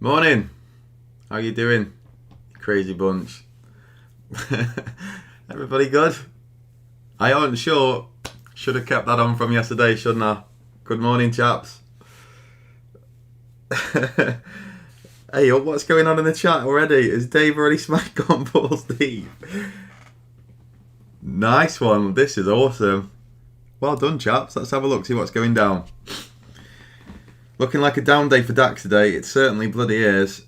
Morning. How you doing? Crazy bunch. Everybody good? I aren't sure. Should have kept that on from yesterday, shouldn't I? Good morning, chaps. Hey, what's going on in the chat already? Is Dave already smacked on balls deep? Nice one. This is awesome. Well done, chaps. Let's have a look, see what's going down. Looking like a down day for DAX today. It certainly bloody is.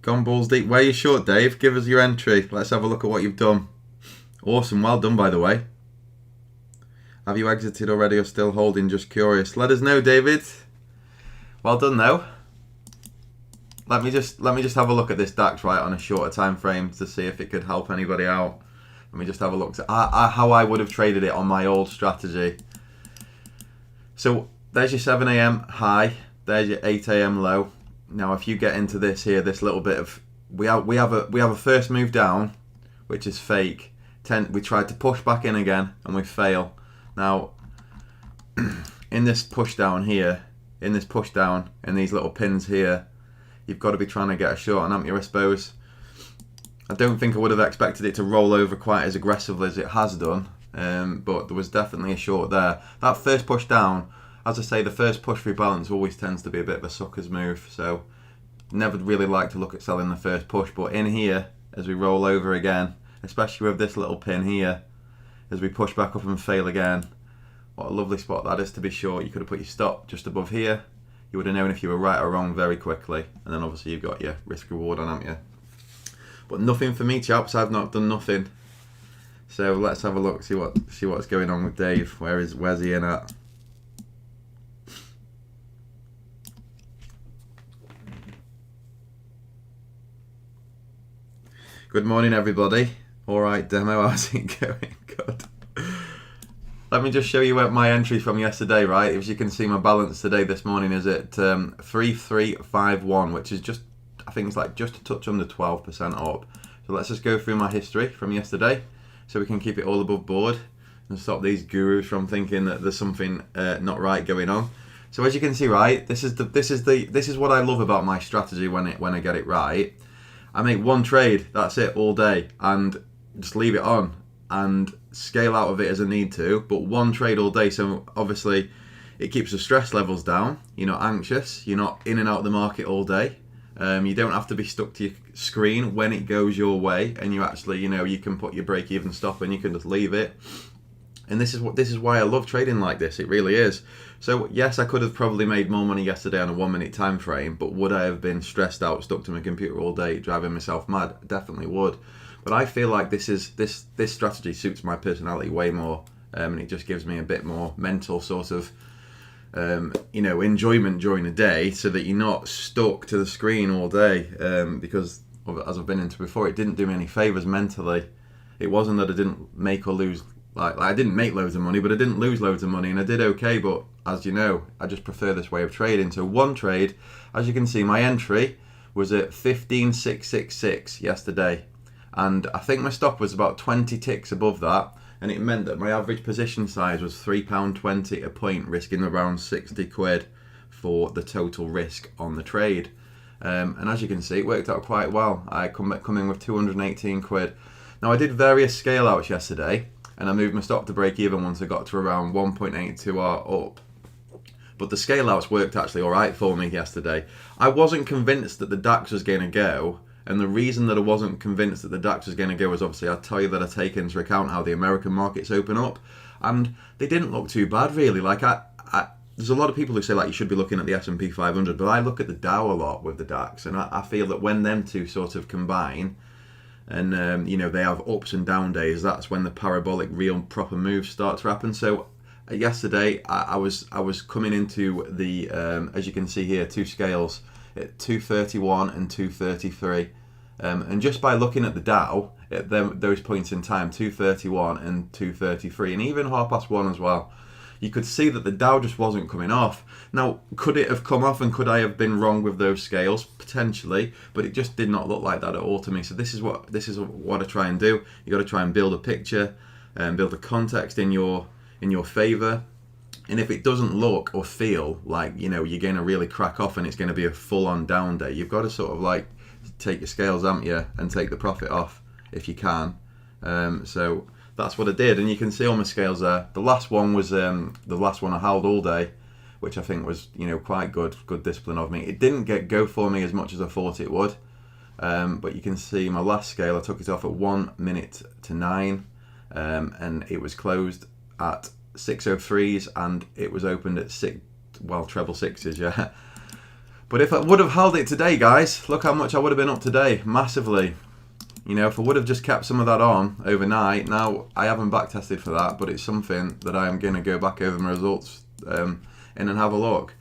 Gone balls deep. Where you short, Dave? Give us your entry. Let's have a look at what you've done. Awesome. Well done, by the way. Have you exited already or still holding? Just curious. Let us know, David. Well done, though. Let me just have a look at this DAX right on a shorter time frame to see if it could help anybody out. Let me just have a look at how I would have traded it on my old strategy. So there's your 7 a.m. high. There's your 8 a.m. low. Now, if you get into this here, this little bit of we have a first move down, which is fake. We tried to push back in again, and we fail. Now, in this push down here, in these little pins here, you've got to be trying to get a short on, haven't you, I suppose? I don't think I would have expected it to roll over quite as aggressively as it has done, but there was definitely a short there. That first push down, as I say, the first push through balance always tends to be a bit of a sucker's move, so never really like to look at selling the first push. But in here, as we roll over again, especially with this little pin here, as we push back up and fail again, what a lovely spot that is to be short. You could have put your stop just above here. You would have known if you were right or wrong very quickly, and then obviously you've got your risk reward on, haven't you? But nothing for me, chaps. I've not done nothing. So let's have a look, see what's going on with Dave. Where's he in at? Good morning, everybody. All right, demo. How's it going? Good. Let me just show you my entry from yesterday, right? As you can see, my balance today, this morning, is at 3351, which is just, I think it's like just a touch under 12% up. So let's just go through my history from yesterday, so we can keep it all above board and stop these gurus from thinking that there's something not right going on. So as you can see, right, this is what I love about my strategy when I get it right. I make one trade, that's it, all day, and just leave it on and scale out of it as I need to, but one trade all day. So obviously it keeps the stress levels down. You're not anxious, you're not in and out of the market all day. You don't have to be stuck to your screen when it goes your way, and you actually, you can put your break even stop and you can just leave it. And this is why I love trading like this. It really is. So yes, I could have probably made more money yesterday on a 1 minute time frame, but would I have been stressed out, stuck to my computer all day, driving myself mad? I definitely would. But I feel like this strategy suits my personality way more, and it just gives me a bit more mental sort of enjoyment during the day, so that you're not stuck to the screen all day. Because as I've been into before, it didn't do me any favors mentally. It wasn't that I didn't make or lose. Like I didn't make loads of money, but I didn't lose loads of money, and I did okay. But as you know, I just prefer this way of trading. So one trade, as you can see, my entry was at 15,666 yesterday, and I think my stop was about 20 ticks above that, and it meant that my average position size was £3.20 a point, risking around 60 quid for the total risk on the trade. And as you can see, it worked out quite well. I come in with 218 quid. Now I did various scale outs yesterday, and I moved my stop to break even once I got to around 1.82R up. But the scale outs worked actually alright for me yesterday. I wasn't convinced that the DAX was going to go, and the reason that I wasn't convinced that the DAX was going to go was obviously I'll tell you that I take into account how the American markets open up, and they didn't look too bad really. Like there's a lot of people who say like you should be looking at the S&P 500, but I look at the Dow a lot with the DAX, and I feel that when them two sort of combine, and they have ups and down days, that's when the parabolic real proper moves start to happen. So yesterday I was coming into the as you can see here, two scales at 231 and 233, and just by looking at the Dow at those points in time, 231 and 233, and even 1:30 as well, you could see that the Dow just wasn't coming off. Now, could it have come off, and could I have been wrong with those scales? Potentially, but it just did not look like that at all to me. So this is what I try and do. You got to try and build a picture and build a context in your favour. And if it doesn't look or feel like, you know, you're going to really crack off and it's going to be a full-on down day, you've got to sort of like take your scales, haven't you, and take the profit off if you can. So that's what I did, and you can see all my scales there. The last one was the last one I held all day, which I think was, you know, quite good discipline of me. It didn't go for me as much as I thought it would, but you can see my last scale, I took it off at 1 minute to 9, and it was closed at 6:03s, and it was opened at treble sixes, yeah. But if I would have held it today, guys, look how much I would have been up today, massively. You know, if I would have just kept some of that on overnight, now I haven't back tested for that, but it's something that I am going to go back over my results in and have a look.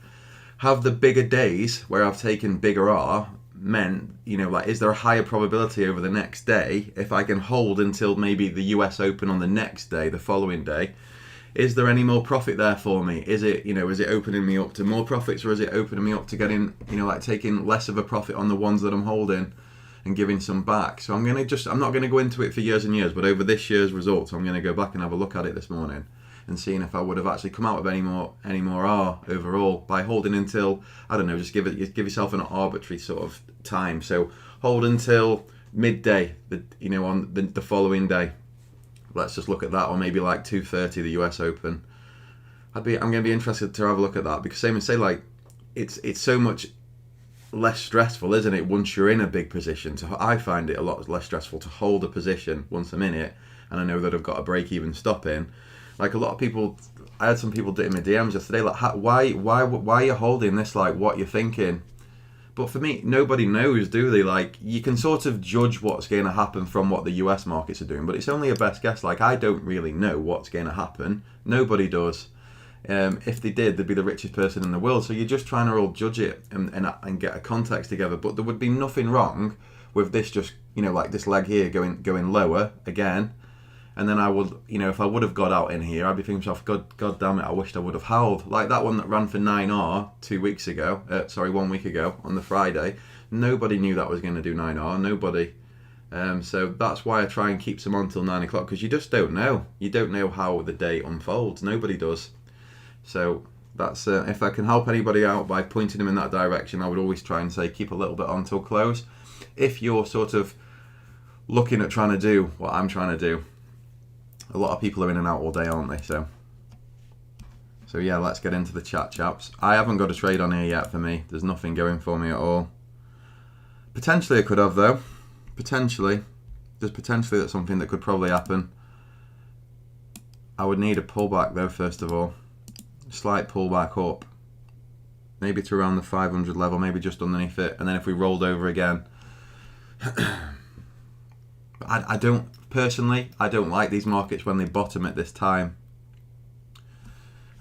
Have the bigger days where I've taken bigger R meant, you know, like, is there a higher probability over the next day if I can hold until maybe the US Open on the next day, the following day? Is there any more profit there for me? Is it, you know, is it opening me up to more profits, or is it opening me up to getting, you know, like taking less of a profit on the ones that I'm holding and giving some back? So I'm not going to go into it for years and years, but over this year's results, I'm going to go back and have a look at it this morning and seeing if I would have actually come out with any more R overall by holding until, I don't know, just give yourself an arbitrary sort of time. So hold until midday, on the following day. Let's just look at that, or maybe like 2:30, the US Open. I'm going to be interested to have a look at that, because same as say, like, it's so much less stressful, isn't it, once you're in a big position. So I find it a lot less stressful to hold a position once I'm in it, and I know that I've got a break-even stop in. Like, a lot of people, I had some people in my DMs yesterday, like, why are you holding this? Like, what you're thinking? But for me, nobody knows, do they? Like, you can sort of judge what's going to happen from what the US markets are doing, but it's only a best guess. Like, I don't really know what's going to happen. Nobody does. If they did, they'd be the richest person in the world. So you're just trying to all judge it and get a context together. But there would be nothing wrong with this, just, you know, like this leg here going lower again. And then I would, you know, if I would have got out in here, I'd be thinking to myself, God damn it, I wished I would have held. Like that one that ran for 9R 1 week ago on the Friday. Nobody knew that was going to do 9R, nobody. So that's why I try and keep some on till 9 o'clock, because you just don't know. You don't know how the day unfolds. Nobody does. So that's if I can help anybody out by pointing them in that direction, I would always try and say keep a little bit on till close. If you're sort of looking at trying to do what I'm trying to do. A lot of people are in and out all day, aren't they? So yeah, let's get into the chat, chaps. I haven't got a trade on here yet for me. There's nothing going for me at all. Potentially I could have, though. Potentially. There's potentially that's something that could probably happen. I would need a pullback, though, first of all. A slight pullback up. Maybe to around the 500 level, maybe just underneath it. And then if we rolled over again... I don't like these markets when they bottom at this time.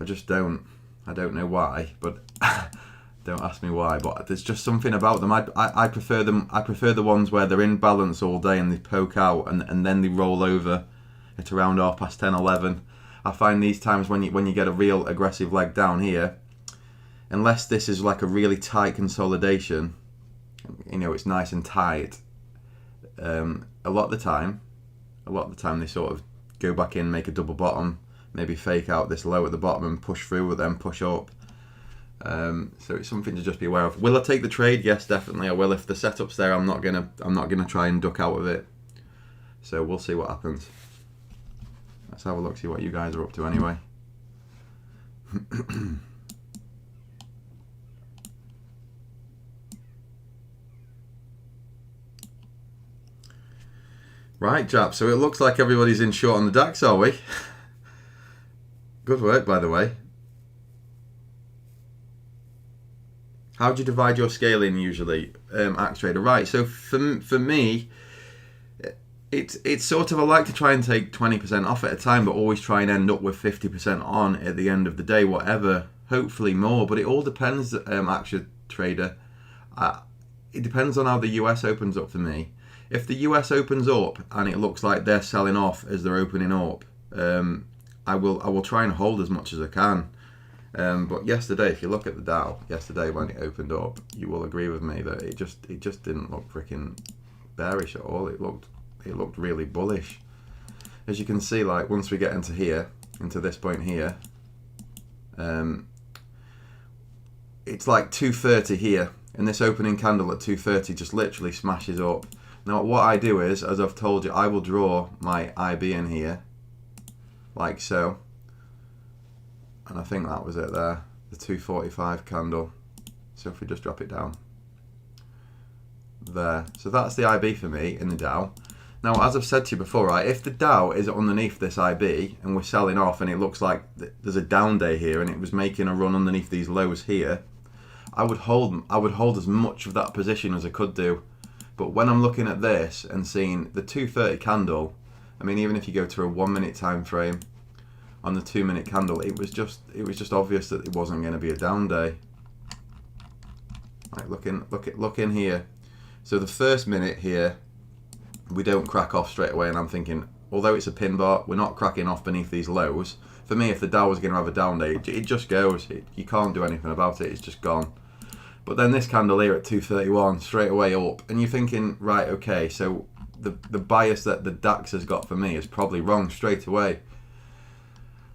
I just don't. I don't know why, but don't ask me why. But there's just something about them. I prefer them. I prefer the ones where they're in balance all day and they poke out and then they roll over at around 10:30, 11. I find these times when you get a real aggressive leg down here, unless this is like a really tight consolidation, you know, it's nice and tight. A lot of the time they sort of go back in, make a double bottom, maybe fake out this low at the bottom and push through, but then push up. So it's something to just be aware of. Will I take the trade? Yes, definitely I will. If the setup's there, I'm not gonna try and duck out of it. So we'll see what happens. Let's have a look, see what you guys are up to anyway. Right, chaps, so it looks like everybody's in short on the DAX, are we? Good work, by the way. How do you divide your scaling usually, ActTrader? Right, so for me, it's sort of, I like to try and take 20% off at a time, but always try and end up with 50% on at the end of the day, whatever, hopefully more, but it all depends, ActTrader. It depends on how the US opens up for me. If the US opens up and it looks like they're selling off as they're opening up, I will try and hold as much as I can. But yesterday, if you look at the Dow, yesterday when it opened up, you will agree with me that it just didn't look freaking bearish at all. It looked really bullish. As you can see, like once we get into here, into this point here, It's like 230 here, and this opening candle at 230 just literally smashes up. Now what I do is, as I've told you, I will draw my IB in here, like so. And I think that was it there, the 245 candle. So if we just drop it down there. So that's the IB for me in the Dow. Now, as I've said to you before, right, if the Dow is underneath this IB and we're selling off and it looks like there's a down day here and it was making a run underneath these lows here, I would hold as much of that position as I could do. But when I'm looking at this and seeing the 230 candle, I mean, even if you go to a 1 minute time frame on the 2 minute candle, it was just obvious that it wasn't going to be a down day. Like look in here. So the first minute here, we don't crack off straight away, and I'm thinking, although it's a pin bar, we're not cracking off beneath these lows. For me, if the Dow was going to have a down day, it just goes. You can't do anything about it. It's just gone. But then this candle here at 231, straight away up, and you're thinking, right, okay, so the bias that the DAX has got for me is probably wrong straight away.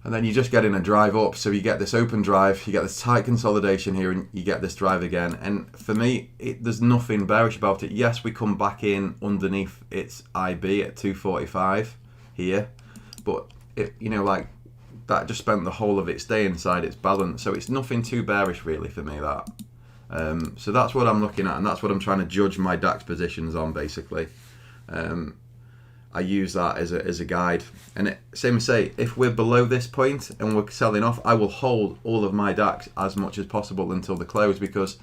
And then you just get in a drive up, so you get this open drive, you get this tight consolidation here, and you get this drive again. And for me, there's nothing bearish about it. Yes, we come back in underneath its IB at 245 here, but like that just spent the whole of its day inside its balance. So it's nothing too bearish really for me, that. So that's what I'm looking at, and that's what I'm trying to judge my DAX positions on, basically. I use that as a guide, and same as say, if we're below this point and we're selling off, I will hold all of my DAX as much as possible until the close, because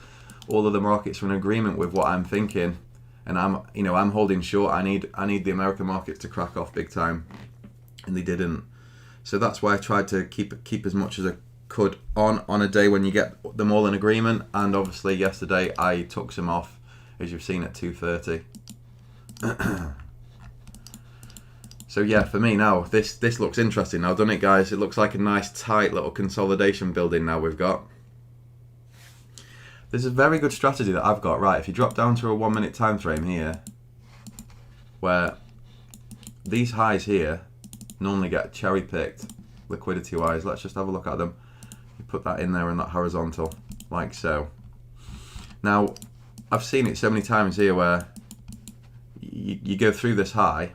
all of the markets are in agreement with what I'm thinking, and I'm holding short. I need the American markets to crack off big time, and they didn't. So that's why I tried to keep as much as I could on a day when you get them all in agreement. And obviously yesterday I took some off, as you've seen, at 230. So yeah, for me now, this looks interesting now, doesn't it, guys? It looks like a nice tight little consolidation building now we've got. There's a very good strategy that I've got. Right, if you drop down to a 1 minute time frame here, where these highs here normally get cherry picked liquidity wise. Let's just have a look at them. You put that in there in that horizontal, like so. Now, I've seen it so many times here where you go through this high.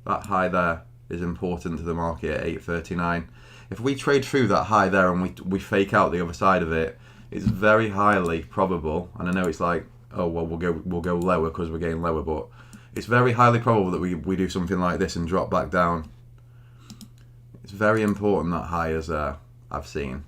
That high there is important to the market at 839. If we trade through that high there and we fake out the other side of it, it's very highly probable, and I know it's like, oh well, we'll go lower because we're getting lower, but it's very highly probable that we do something like this and drop back down. It's very important that high is there, I've seen.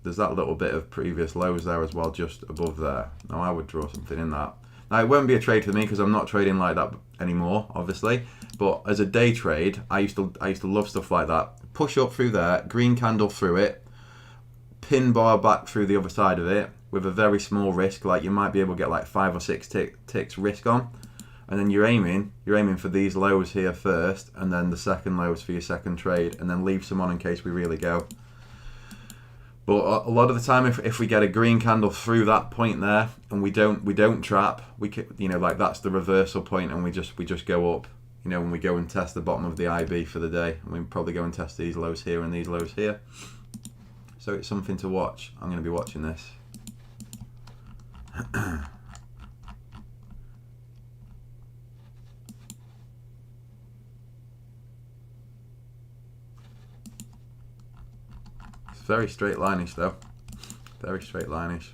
There's that little bit of previous lows there as well, just above there. Now I would draw something in that. Now it won't be a trade for me because I'm not trading like that anymore, obviously. But as a day trade, I used to love stuff like that. Push up through there, green candle through it, pin bar back through the other side of it with a very small risk. Like you might be able to get like 5 or 6 ticks risk on, and then you're aiming for these lows here first, and then the second lows for your second trade, and then leave some on in case we really go. But a lot of the time, if we get a green candle through that point there and we don't trap, we can, like that's the reversal point, and we just go up. When we go and test the bottom of the IB for the day, and we probably go and test these lows here and these lows here. So it's something to watch. I'm going to be watching this. It's very straight line-ish though. Very straight line-ish.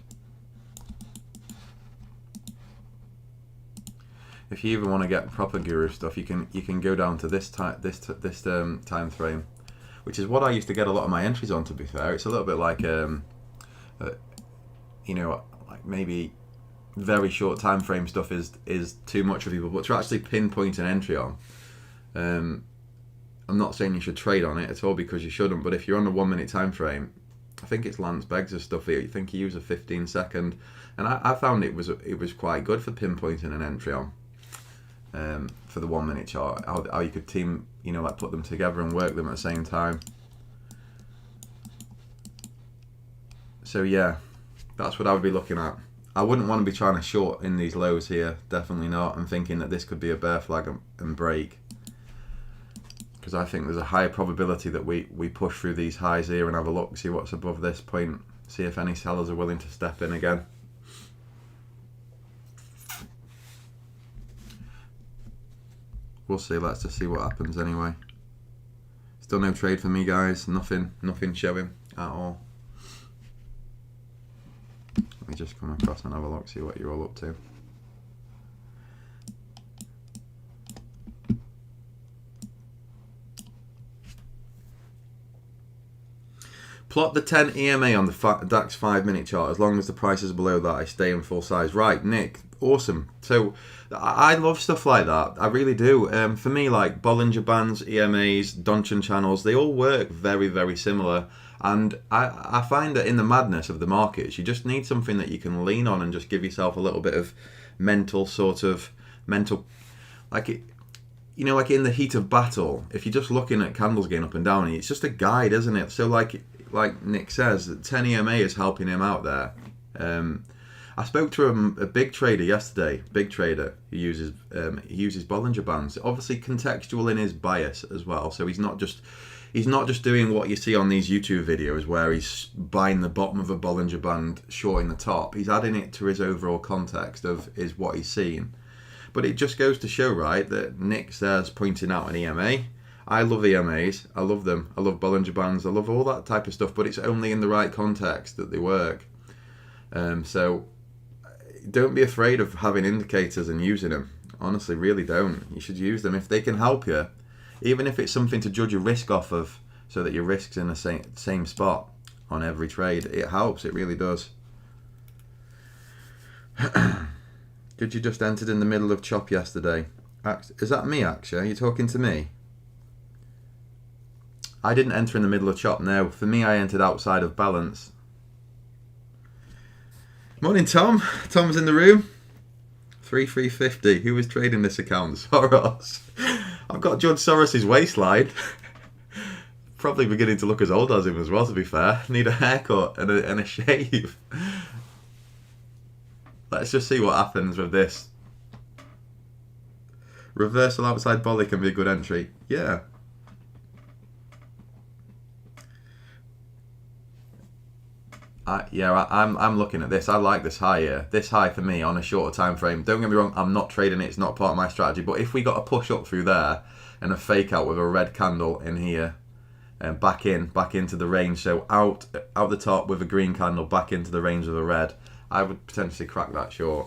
If you even want to get proper guru stuff, you can go down to this time frame, which is what I used to get a lot of my entries on. To be fair, it's a little bit like like maybe very short time frame stuff is too much for people, but to actually pinpoint an entry on, I'm not saying you should trade on it at all, because you shouldn't. But if you're on a 1 minute time frame, I think it's Lance Beggs' stuff here. You think he used a 15-second, and I found it was quite good for pinpointing an entry on. For the 1 minute chart, how you could team, like put them together and work them at the same time. So yeah, that's what I would be looking at. I wouldn't want to be trying to short in these lows here, definitely not, and thinking that this could be a bear flag and break. because I think there's a higher probability that we push through these highs here and have a look, see what's above this point, see if any sellers are willing to step in again. We'll see. Let's just see what happens anyway. Still no trade for me, guys. Nothing showing at all. Let me just come across and have a look, see what you're all up to. Plot the 10 EMA on the DAX 5-minute chart. As long as the price is below that, I stay in full size. Right, Nick, awesome. So I love stuff like that. I really do. For me, like Bollinger Bands, EMAs, Donchian channels, they all work very, very similar. And I find that in the madness of the markets, you just need something that you can lean on and just give yourself a little bit of mental, like it. You know, like in the heat of battle, if you're just looking at candles going up and down, it's just a guide, isn't it? So like Nick says, 10 EMA is helping him out there. I spoke to a big trader yesterday. Big trader. He uses Bollinger Bands. Obviously contextual in his bias as well. So he's not just doing what you see on these YouTube videos where he's buying the bottom of a Bollinger Band, shorting the top. He's adding it to his overall context of is what he's seeing. But it just goes to show, right, that Nick's there's pointing out an EMA. I love EMAs. I love them. I love Bollinger Bands. I love all that type of stuff. But it's only in the right context that they work. So don't be afraid of having indicators and using them. Honestly, really don't. You should use them if they can help you. Even if it's something to judge your risk off of so that your risk's in the same spot on every trade. It helps. It really does. Did you just entered in the middle of chop yesterday? Is that me, Aksha? Are you talking to me? I didn't enter in the middle of chop, no. For me, I entered outside of balance. Morning, Tom. Tom's in the room. 3350. Who is trading this account? Soros. I've got Judge Soros's waistline. Probably beginning to look as old as him as well, to be fair. Need a haircut and a shave. Let's just see what happens with this. Reversal outside volley can be a good entry. Yeah. I'm looking at this. I like this high here. This high for me on a shorter time frame. Don't get me wrong, I'm not trading it. It's not part of my strategy. But if we got a push up through there and a fake out with a red candle in here and back into the range, so out the top with a green candle, back into the range of a red, I would potentially crack that short.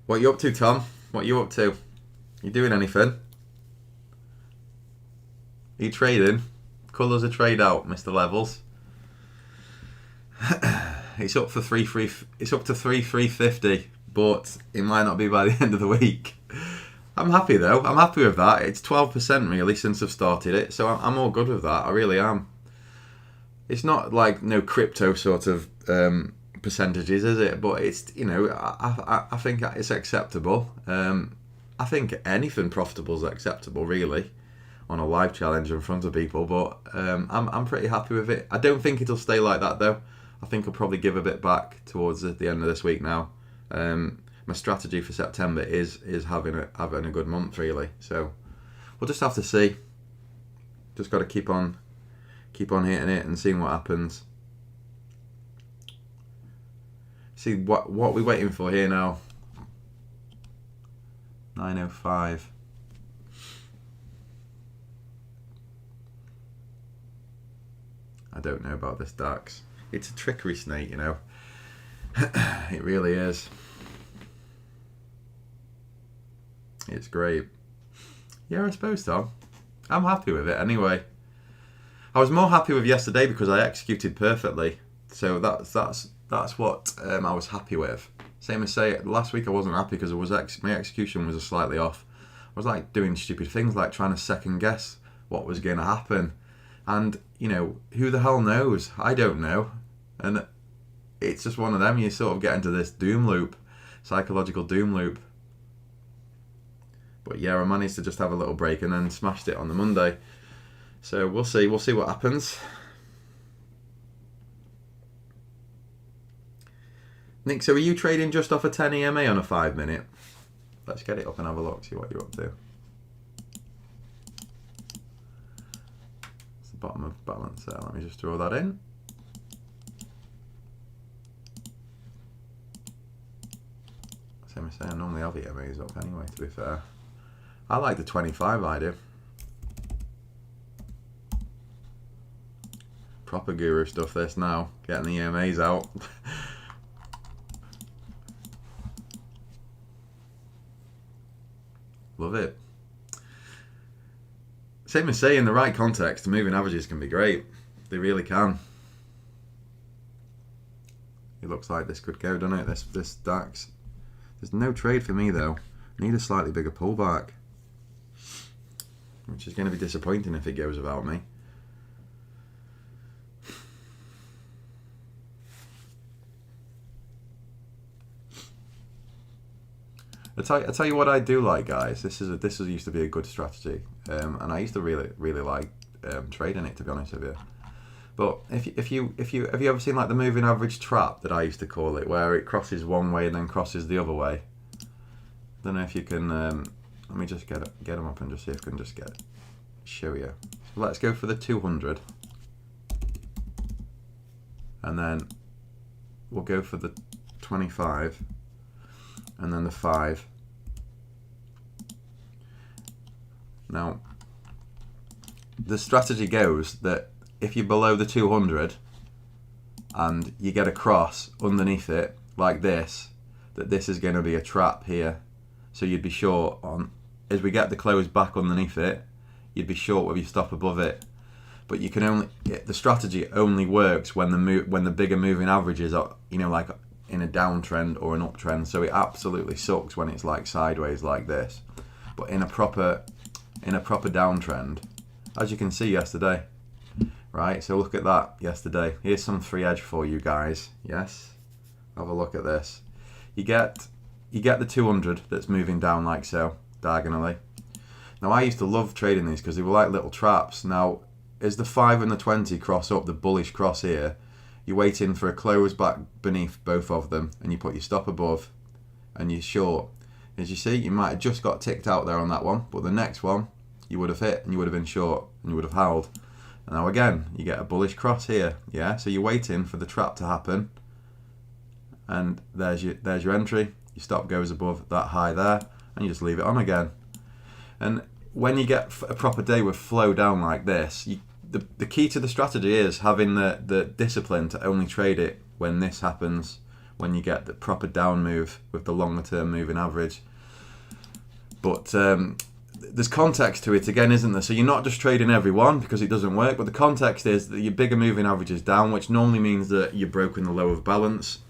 What are you up to, Tom? What are you up to? You doing anything? Are you trading? Colours are trade out, Mr. Levels. It's up to 3,350, but it might not be by the end of the week. I'm happy though. I'm happy with that. It's 12% really since I've started it, so I'm all good with that. I really am. It's not like no crypto sort of percentages, is it? But it's, you know, I think it's acceptable. I think anything profitable is acceptable, really, on a live challenge in front of people. But I'm pretty happy with it. I don't think it'll stay like that though. I think I'll probably give a bit back towards the end of this week now. My strategy for September is having a good month, really. So we'll just have to see. Just got to keep on hitting it and seeing what happens. See what we're waiting for here now. 9:05. I don't know about this DAX. It's a trickery snake, you know. It really is. It's great. Yeah, I suppose so. I'm happy with it anyway. I was more happy with yesterday because I executed perfectly. So that's what I was happy with. Same as say last week I wasn't happy because my execution was slightly off. I was like doing stupid things like trying to second guess what was going to happen. And, you know, who the hell knows? I don't know. And it's just one of them. You sort of get into this doom loop, psychological doom loop. But yeah, I managed to just have a little break and then smashed it on the Monday. So we'll see what happens. Nick, so are you trading just off a 10 EMA on a 5 minute? Let's get it up and have a look, see what you're up to. It's the bottom of balance there. Let me just throw that in. Same as saying, I normally have EMAs up anyway, to be fair. I like the 25, I do. Proper guru stuff this now, getting the EMAs out. Love it. Same as saying, in the right context, the moving averages can be great. They really can. It looks like this could go, doesn't it? This DAX. There's no trade for me though. Need a slightly bigger pullback, which is going to be disappointing if it goes without me. I tell you what I do like, guys. This used to be a good strategy, and I used to really like trading it, to be honest with you. But have you ever seen like the moving average trap that I used to call it, where it crosses one way and then crosses the other way? Don't know if you can. Let me just get them up and just see if I can just show you. So let's go for the 200, and then we'll go for the 25, and then the 5. Now, the strategy goes that if you're below the 200 and you get a cross underneath it like this, that this is going to be a trap here. So you'd be short on, as we get the close back underneath it, you'd be short with your stop above it. But you can only, the strategy only works when the bigger moving averages are, like in a downtrend or an uptrend. So it absolutely sucks when it's like sideways like this. But in a proper downtrend, as you can see yesterday, right? So look at that yesterday. Here's some free edge for you guys. Yes, have a look at this. You get the 200 that's moving down like so, diagonally. Now I used to love trading these because they were like little traps. Now as the 5 and the 20 cross up, the bullish cross here, you're waiting for a close back beneath both of them, and you put your stop above and you're short. As you see, you might have just got ticked out there on that one, but the next one you would have hit and you would have been short and you would have held. And now again, you get a bullish cross here, yeah? So you're waiting for the trap to happen, and there's your entry. Your stop goes above that high there, and you just leave it on again. And when you get a proper day with flow down like this, the key to the strategy is having the discipline to only trade it when this happens, when you get the proper down move with the longer term moving average. But there's context to it again, isn't there? So you're not just trading every one because it doesn't work, but the context is that your bigger moving average is down, which normally means that you've broken the low of balance,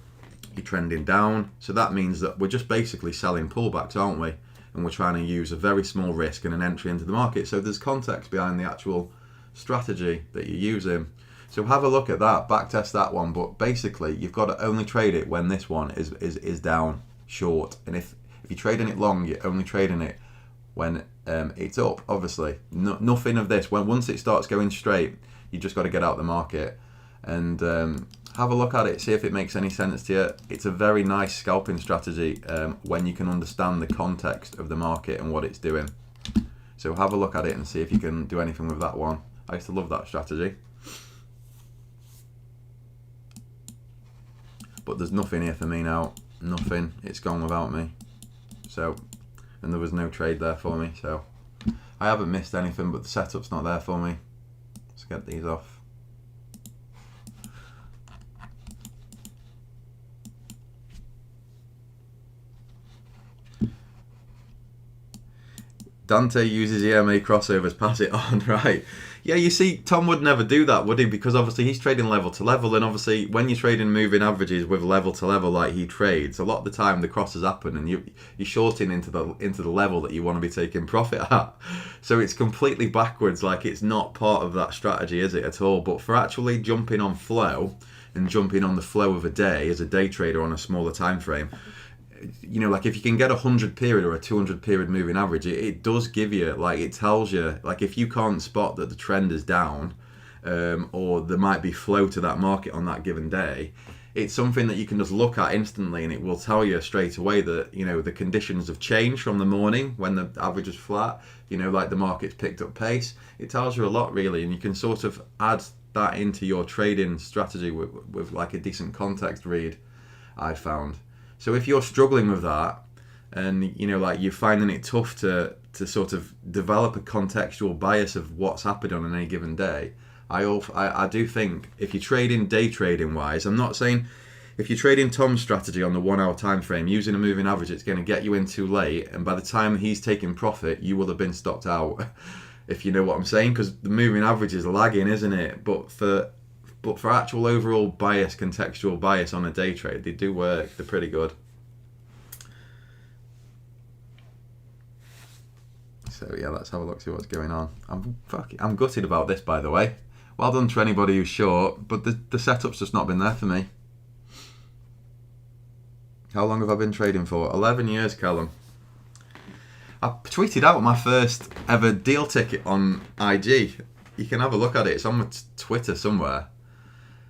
you're trending down. So that means that we're just basically selling pullbacks, aren't we? And we're trying to use a very small risk and an entry into the market. So there's context behind the actual strategy that you're using. So have a look at that, backtest that one, but basically you've got to only trade it when this one is down short. And if you're trading it long, you're only trading it when it's up, obviously. Nothing of this. Once it starts going straight, you just got to get out the market and have a look at it, see if it makes any sense to you. It's a very nice scalping strategy when you can understand the context of the market and what it's doing. So have a look at it and see if you can do anything with that one. I used to love that strategy. But there's nothing here for me now. Nothing. It's gone without me. So, and there was no trade there for me. So I haven't missed anything, but the setup's not there for me. Let's get these off. Dante uses EMA crossovers, pass it on, right? Yeah, you see, Tom would never do that, would he? Because obviously he's trading level to level, and obviously when you're trading moving averages with level to level like he trades, a lot of the time the crosses happen and you're shorting into the level that you want to be taking profit at. So it's completely backwards, like it's not part of that strategy, is it, at all? But for actually jumping on flow and jumping on the flow of a day as a day trader on a smaller time frame, like if you can get a 100 period or a 200 period moving average, it does give you, like, it tells you, like, if you can't spot that the trend is down, or there might be flow to that market on that given day, it's something that you can just look at instantly, and it will tell you straight away that, you know, the conditions have changed from the morning when the average is flat, you know, like the market's picked up pace. It tells you a lot, really, and you can sort of add that into your trading strategy with like a decent context read, I found. So if you're struggling with that, and, you know, like you're finding it tough to sort of develop a contextual bias of what's happened on any given day, I do think if you're trading day trading wise, I'm not saying if you're trading Tom's strategy on the 1 hour time frame using a moving average, it's going to get you in too late, and by the time he's taking profit, you will have been stopped out. If you know what I'm saying, because the moving average is lagging, isn't it? But for actual overall bias, contextual bias on a day trade, they do work. They're pretty good. So yeah, let's have a look, see what's going on. I'm gutted about this, by the way. Well done to anybody who's short, but the setup's just not been there for me. How long have I been trading for? 11 years, Callum. I tweeted out my first ever deal ticket on IG. You can have a look at it. It's on my Twitter somewhere.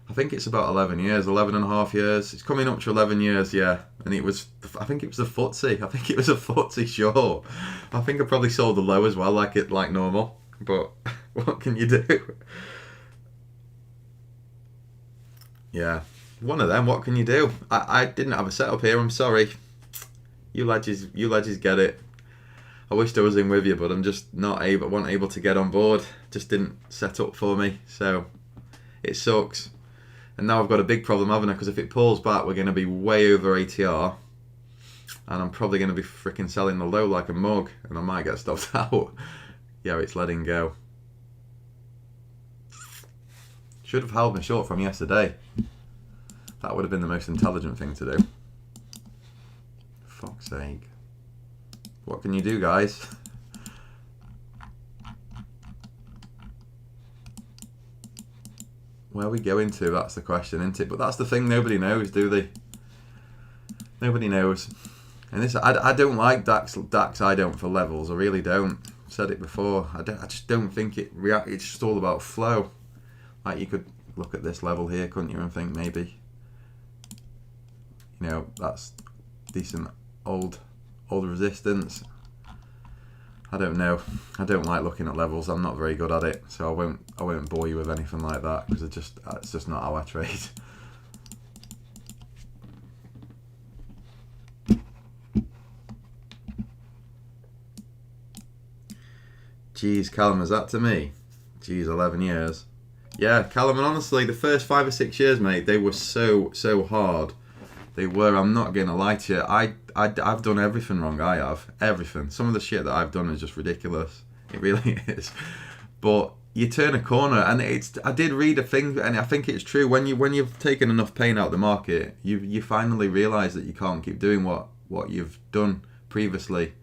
I think it's about 11 years, 11 and a half years. It's coming up to 11 years, yeah. And I think it was a footsie. I think it was a footsie short. I think I probably sold the low as well, like normal. But what can you do? Yeah, one of them. What can you do? I didn't have a setup here. I'm sorry. You ledges get it. I wished I was in with you, but I'm just not able to get on board. Just didn't set up for me, so it sucks. And now I've got a big problem, haven't I? Because if it pulls back, we're going to be way over ATR, and I'm probably going to be freaking selling the low like a mug, and I might get stopped out. Yeah, it's letting go. Should have held my short from yesterday. That would have been the most intelligent thing to do. Fuck's sake. What can you do, guys? Where are we going to? That's the question, isn't it? But that's the thing, nobody knows, do they? Nobody knows. And this, I don't like DAX, I don't, for levels. I really don't. I've said it before. I just don't think it reacts. It's just all about flow. Like, you could look at this level here, couldn't you, and think maybe, you know, that's decent old resistance. I don't know. I don't like looking at levels. I'm not very good at it, so I won't bore you with anything like that, because it's just not how I trade. Jeez, Callum, is that to me? Jeez, 11 years. Yeah, Callum, and honestly, the first 5 or 6 years, mate, they were so hard. They were. I'm not gonna lie to you. I've done everything wrong. I have everything. Some of the shit that I've done is just ridiculous. It really is. But you turn a corner, and I did read a thing, and I think it's true. When you've taken enough pain out of the market, you finally realise that you can't keep doing what you've done previously,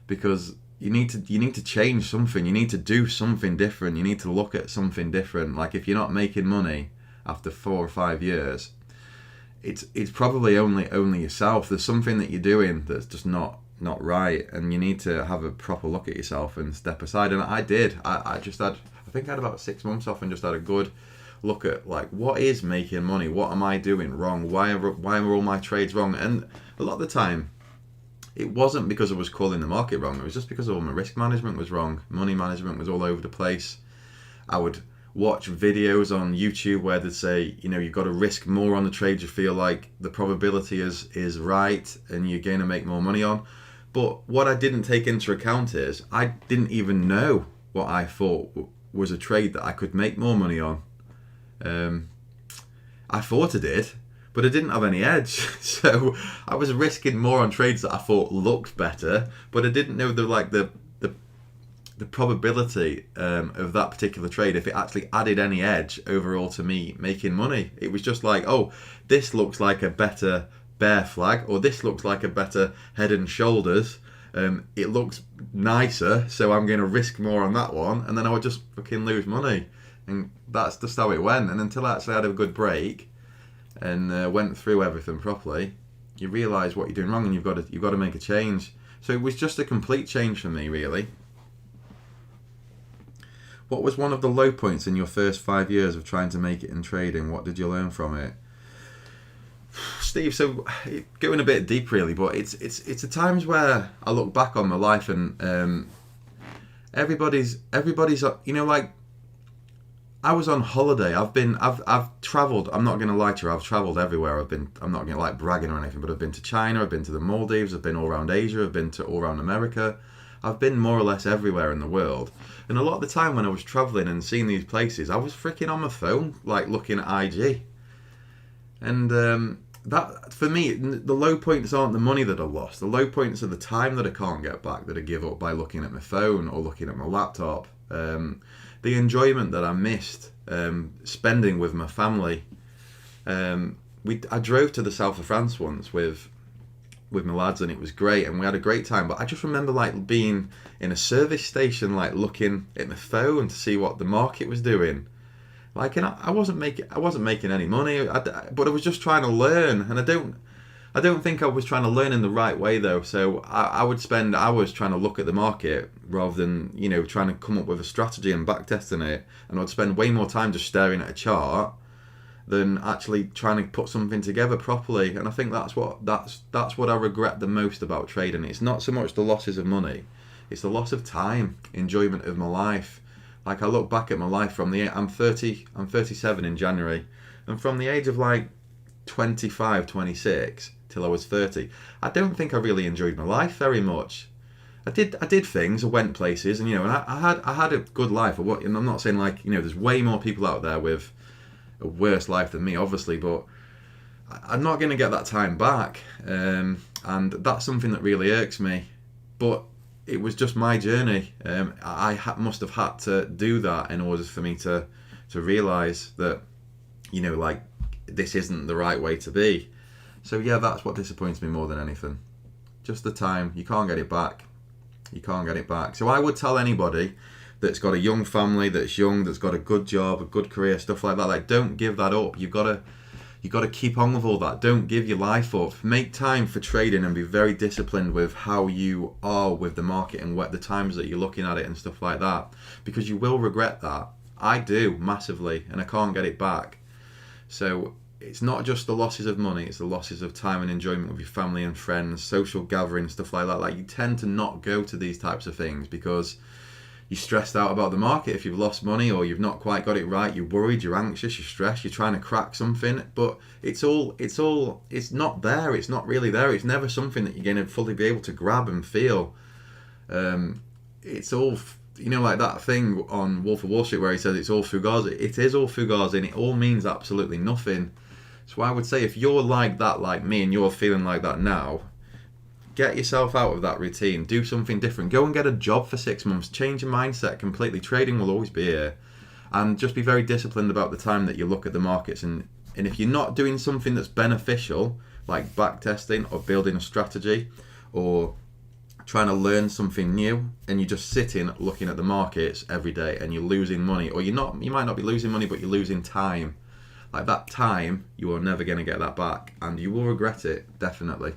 because you need to change something. You need to do something different. You need to look at something different. Like, if you're not making money after 4 or 5 years, it's probably only yourself. There's something that you're doing that's just not right, and you need to have a proper look at yourself and step aside. And I did. I think I had about 6 months off and just had a good look at, like, what is making money? What am I doing wrong? Why are all my trades wrong? And a lot of the time, it wasn't because I was calling the market wrong. It was just because all my risk management was wrong. Money management was all over the place. I would watch videos on YouTube where they'd say, you know, you've got to risk more on the trades you feel like the probability is right and you're going to make more money on. But what I didn't take into account is I didn't even know what I thought was a trade that I could make more money on. I thought I did, but I didn't have any edge. So I was risking more on trades that I thought looked better, but I didn't know the probability of that particular trade, if it actually added any edge overall to me making money. It was just like, oh, this looks like a better bear flag, or this looks like a better head and shoulders. It looks nicer, so I'm going to risk more on that one, and then I would just fucking lose money. And that's just how it went. And until I actually had a good break and went through everything properly, you realise what you're doing wrong, and you've got to make a change. So it was just a complete change for me, really. What was one of the low points in your first 5 years of trying to make it in trading? What did you learn from it? Steve, so going a bit deep really, but it's the times where I look back on my life and everybody's like, I was on holiday. I've travelled. I'm not going to lie to you. I've travelled everywhere. I'm not going to like bragging or anything, but I've been to China. I've been to the Maldives. I've been all around Asia. I've been to all around America. I've been more or less everywhere in the world. And a lot of the time when I was travelling and seeing these places, I was freaking on my phone, like looking at IG. And that, for me, the low points aren't the money that I lost. The low points are the time that I can't get back, that I give up by looking at my phone or looking at my laptop. The enjoyment that I missed spending with my family. I drove to the south of France once with my lads, and it was great, and we had a great time. But I just remember like being in a service station, like looking at my phone to see what the market was doing. Like, and I wasn't making any money, but I was just trying to learn, and I don't think I was trying to learn in the right way though. So I would spend hours trying to look at the market rather than, trying to come up with a strategy and back testing it. And I'd spend way more time just staring at a chart than actually trying to put something together properly. And I think that's what I regret the most about trading. It's not so much the losses of money, it's the loss of time, enjoyment of my life. Like, I look back at my life I'm 37 in January, and from the age of like 25, 26 till I was 30, I don't think I really enjoyed my life very much. I did things, I went places, and and I had a good life. And I'm not saying like, there's way more people out there with a worse life than me, obviously, but I'm not going to get that time back, and that's something that really irks me. But it was just my journey. Must have had to do that in order for me to realise that, like, this isn't the right way to be. So yeah, that's what disappoints me more than anything. Just the time. You can't get it back. You can't get it back. So I would tell anybody that's got a young family, that's got a good job, a good career, stuff like that, like, don't give that up. You've got to keep on with all that. Don't give your life up. Make time for trading and be very disciplined with how you are with the market and what the times that you're looking at it and stuff like that, because you will regret that. I do massively, and I can't get it back. So it's not just the losses of money, it's the losses of time and enjoyment with your family and friends, social gatherings, stuff like that. Like, you tend to not go to these types of things because you're stressed out about the market. If you've lost money or you've not quite got it right, you're worried, you're anxious, you're stressed, you're trying to crack something, but it's not there. It's not really there. It's never something that you're going to fully be able to grab and feel. It's all, like that thing on Wolf of Wall Street where he says it's all fugazi. It is all fugazi, and it all means absolutely nothing. So I would say, if you're like that, like me, and you're feeling like that now, get yourself out of that routine. Do something different. Go and get a job for 6 months. Change your mindset completely. Trading will always be here. And just be very disciplined about the time that you look at the markets. And if you're not doing something that's beneficial, like back testing or building a strategy or trying to learn something new, and you're just sitting looking at the markets every day and you're losing money, or you might not be losing money, but you're losing time. Like, that time, you are never going to get that back, and you will regret it, definitely.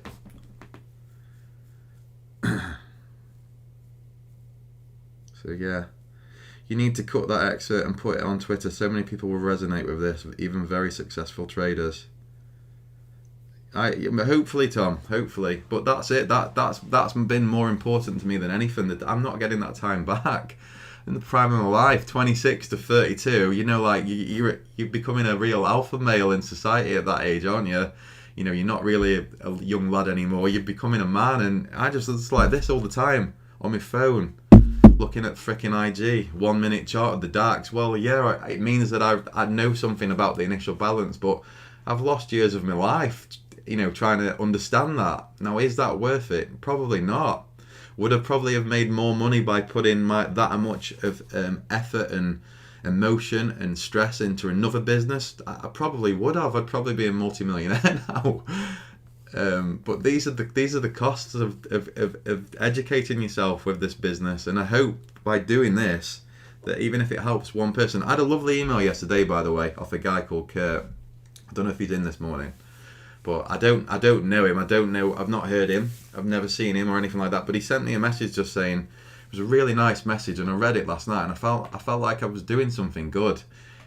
So yeah, you need to cut that excerpt and put it on Twitter. So many people will resonate with this, even very successful traders. Hopefully, Tom, hopefully. But that's it. That's been more important to me than anything. That I'm not getting that time back. In the prime of my life, 26 to 32, like, you're becoming a real alpha male in society at that age, aren't you? You're not really a young lad anymore. You're becoming a man, and I just like this all the time on my phone, looking at frickin' IG, 1 minute chart of the DAX. Well, yeah, it means that I know something about the initial balance, but I've lost years of my life, trying to understand that. Now, is that worth it? Probably not. Would I probably have made more money by putting that much of effort and emotion and stress into another business? I probably would have. I'd probably be a multi-millionaire now. But these are the costs of educating yourself with this business, and I hope by doing this that even if it helps one person. I had a lovely email yesterday, by the way, off a guy called Kurt. I don't know if he's in this morning, but I don't know him. I've not heard him. I've never seen him or anything like that. But he sent me a message just saying, it was a really nice message, and I read it last night, and I felt like I was doing something good.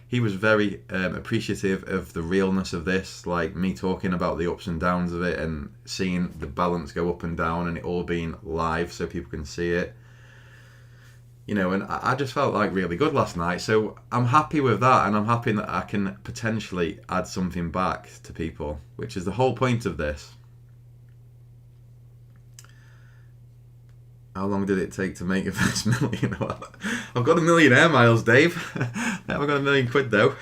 he was very appreciative of the realness of this, like me talking about the ups and downs of it and seeing the balance go up and down and it all being live so people can see it. You know, and I just felt like really good last night. So I'm happy with that, and I'm happy that I can potentially add something back to people, which is the whole point of this. How long did it take to make your first million? I've got 1 million air miles, Dave. I haven't got £1 million though.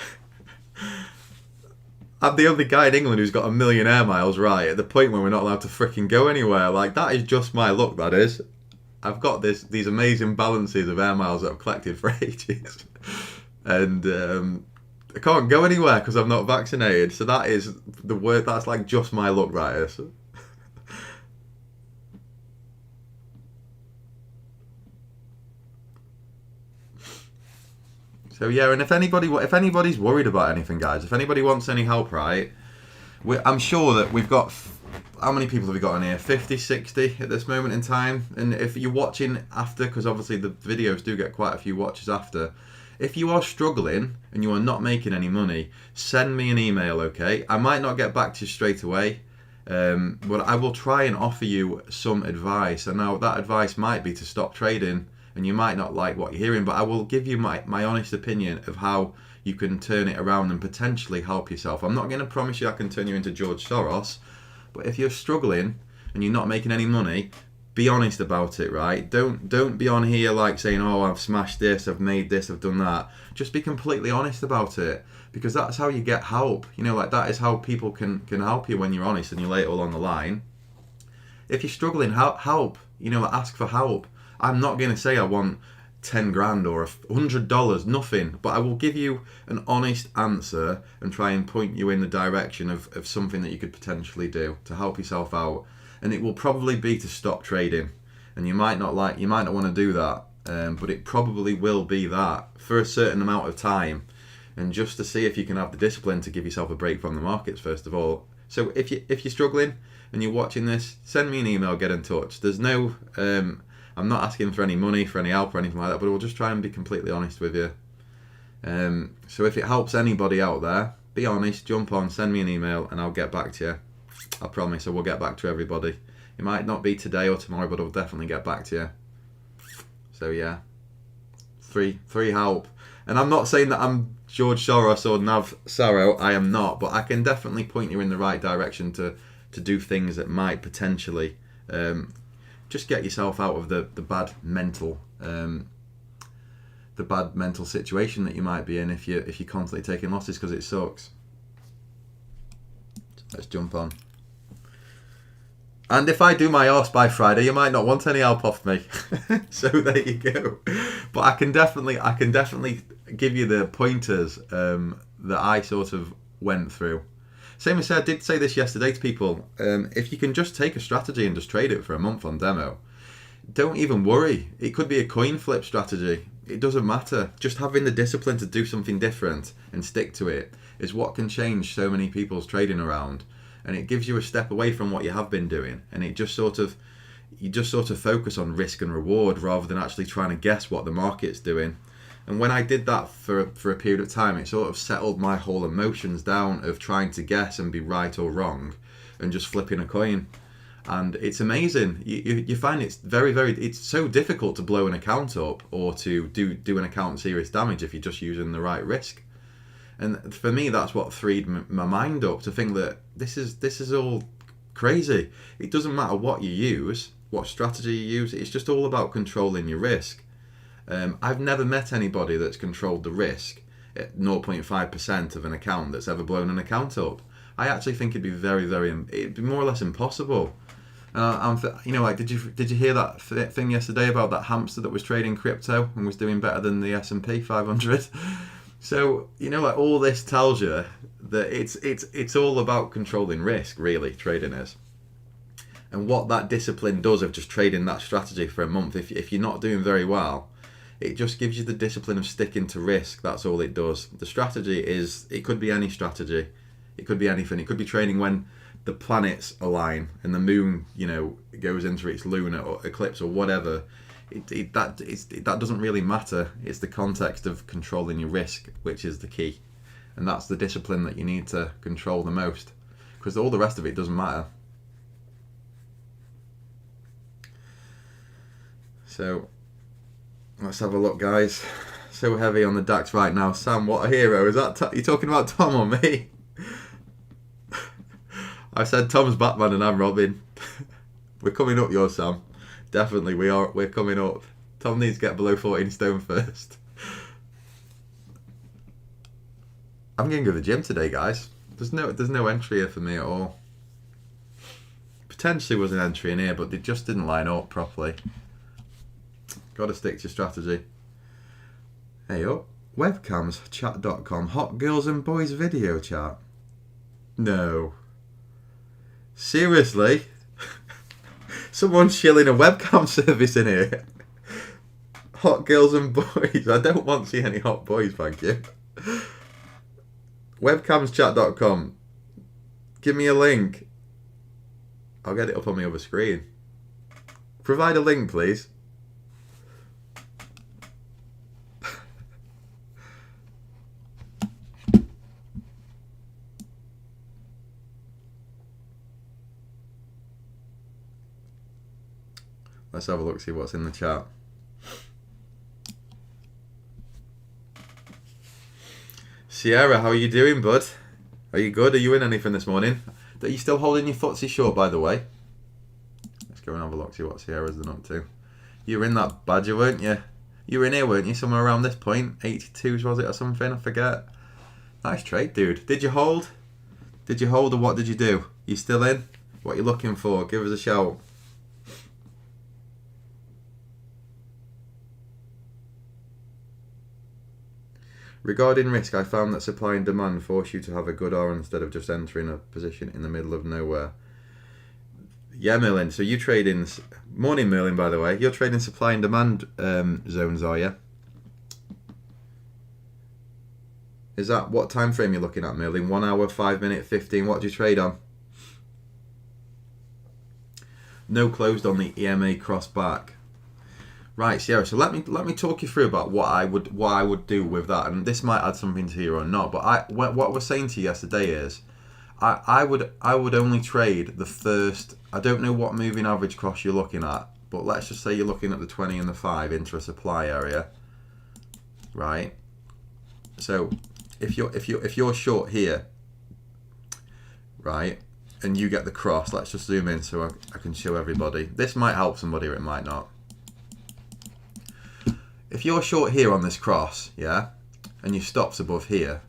I'm the only guy in England who's got 1 million air miles, right, at the point where we're not allowed to fricking go anywhere. Like, that is just my luck, that is. I've got these amazing balances of air miles that I've collected for ages. And I can't go anywhere because I'm not vaccinated. So that is the word, that's like just my luck, right is. So yeah, and if anybody's worried about anything, guys, if anybody wants any help, right, I'm sure that we've got, how many people have we got on here? 50, 60 at this moment in time. And if you're watching after, because obviously the videos do get quite a few watches after, if you are struggling and you are not making any money, send me an email, okay? I might not get back to you straight away, but I will try and offer you some advice. And now that advice might be to stop trading, and you might not like what you're hearing, but I will give you my honest opinion of how you can turn it around and potentially help yourself. I'm not going to promise you I can turn you into George Soros, but if you're struggling and you're not making any money, be honest about it, right? Don't be on here like saying, oh, I've smashed this, I've made this, I've done that. Just be completely honest about it, because that's how you get help. You know, like, that is how people can help you, when you're honest and you lay it all on the line. If you're struggling, help. You know, ask for help. I'm not going to say I want 10 grand or $100, nothing, but I will give you an honest answer and try and point you in the direction of something that you could potentially do to help yourself out. And it will probably be to stop trading, and you might not want to do that, but it probably will be that for a certain amount of time, and just to see if you can have the discipline to give yourself a break from the markets first of all. So if you're struggling and you're watching this, send me an email, get in touch. There's no I'm not asking for any money, for any help or anything like that, but we'll just try and be completely honest with you. So if it helps anybody out there, be honest, jump on, send me an email, and I'll get back to you. I promise I will get back to everybody. It might not be today or tomorrow, but I'll definitely get back to you. So yeah, free help. And I'm not saying that I'm George Soros or Nav Saro, I am not, but I can definitely point you in the right direction to do things that might potentially just get yourself out of the bad mental situation that you might be in if you're constantly taking losses, because it sucks. Let's jump on. And if I do my arse by Friday, you might not want any help off me. So there you go. But I can definitely give you the pointers that I sort of went through. Same as I did say this yesterday to people. If you can just take a strategy and just trade it for a month on demo, don't even worry. It could be a coin flip strategy. It doesn't matter. Just having the discipline to do something different and stick to it is what can change so many people's trading around. And it gives you a step away from what you have been doing. And it just sort of, you just sort of focus on risk and reward rather than actually trying to guess what the market's doing. And when I did that for a period of time, it sort of settled my whole emotions down of trying to guess and be right or wrong and just flipping a coin. And it's amazing. You find it's it's so difficult to blow an account up or to do an account serious damage if you're just using the right risk. And for me, that's what freed my mind up to think that this is all crazy. It doesn't matter what you use, what strategy you use. It's just all about controlling your risk. I've never met anybody that's controlled the risk at 0.5% of an account that's ever blown an account up. I actually think it'd be more or less impossible. Like, did you hear that thing yesterday about that hamster that was trading crypto and was doing better than the S&P 500? So, like, all this tells you that it's all about controlling risk, really, trading is. And what that discipline does of just trading that strategy for a month, if you're not doing very well, it just gives you the discipline of sticking to risk. That's all it does. The strategy it could be any strategy. It could be anything. It could be trading when the planets align and the moon, goes into its lunar or eclipse or whatever. that doesn't really matter. It's the context of controlling your risk which is the key, and that's the discipline that you need to control the most, because all the rest of it doesn't matter. So let's have a look, guys. So heavy on the DAX right now. Sam, what a hero. Is that you talking about Tom or me? I said Tom's Batman and I'm Robin. We're coming up, yours, Sam. Definitely, we are. We're coming up. Tom needs to get below 14 stone first. I'm going to go to the gym today, guys. There's no entry here for me at all. Potentially was an entry in here, but they just didn't line up properly. Got to stick to your strategy. Hey up, webcamschat.com, hot girls and boys video chat. No. Seriously? Someone's shilling a webcam service in here. Hot girls and boys. I don't want to see any hot boys, thank you. Webcamschat.com. Give me a link. I'll get it up on my other screen. Provide a link, please. Let's have a look, see what's in the chat. Sierra, how are you doing, bud? Are you good? Are you in anything this morning? Are you still holding your footsie short, by the way? Let's go and have a look, see what Sierra's done up to. You were in that Badger, weren't you? You were in here, weren't you? Somewhere around this point. 82s, was it, or something? I forget. Nice trade, dude. Did you hold? Did you hold, or what did you do? You still in? What are you looking for? Give us a shout. Regarding risk, I found that supply and demand force you to have a good R instead of just entering a position in the middle of nowhere. Yeah, Merlin. So you trade in... Morning, Merlin, by the way. You're trading supply and demand zones, are you? Is that... What time frame you're looking at, Merlin? 1 hour, 5 minute, 15? What do you trade on? No closed on the EMA cross back. Right, Sierra. So let me talk you through about what I would do with that, and this might add something to you or not. But what I was saying to you yesterday is, I would only trade the first. I don't know what moving average cross you're looking at, but let's just say you're looking at the 20 and the 5 into a supply area, right? So if you're short here, right, and you get the cross, let's just zoom in so I can show everybody. This might help somebody or it might not. If you're short here on this cross, yeah, and your stop's above here,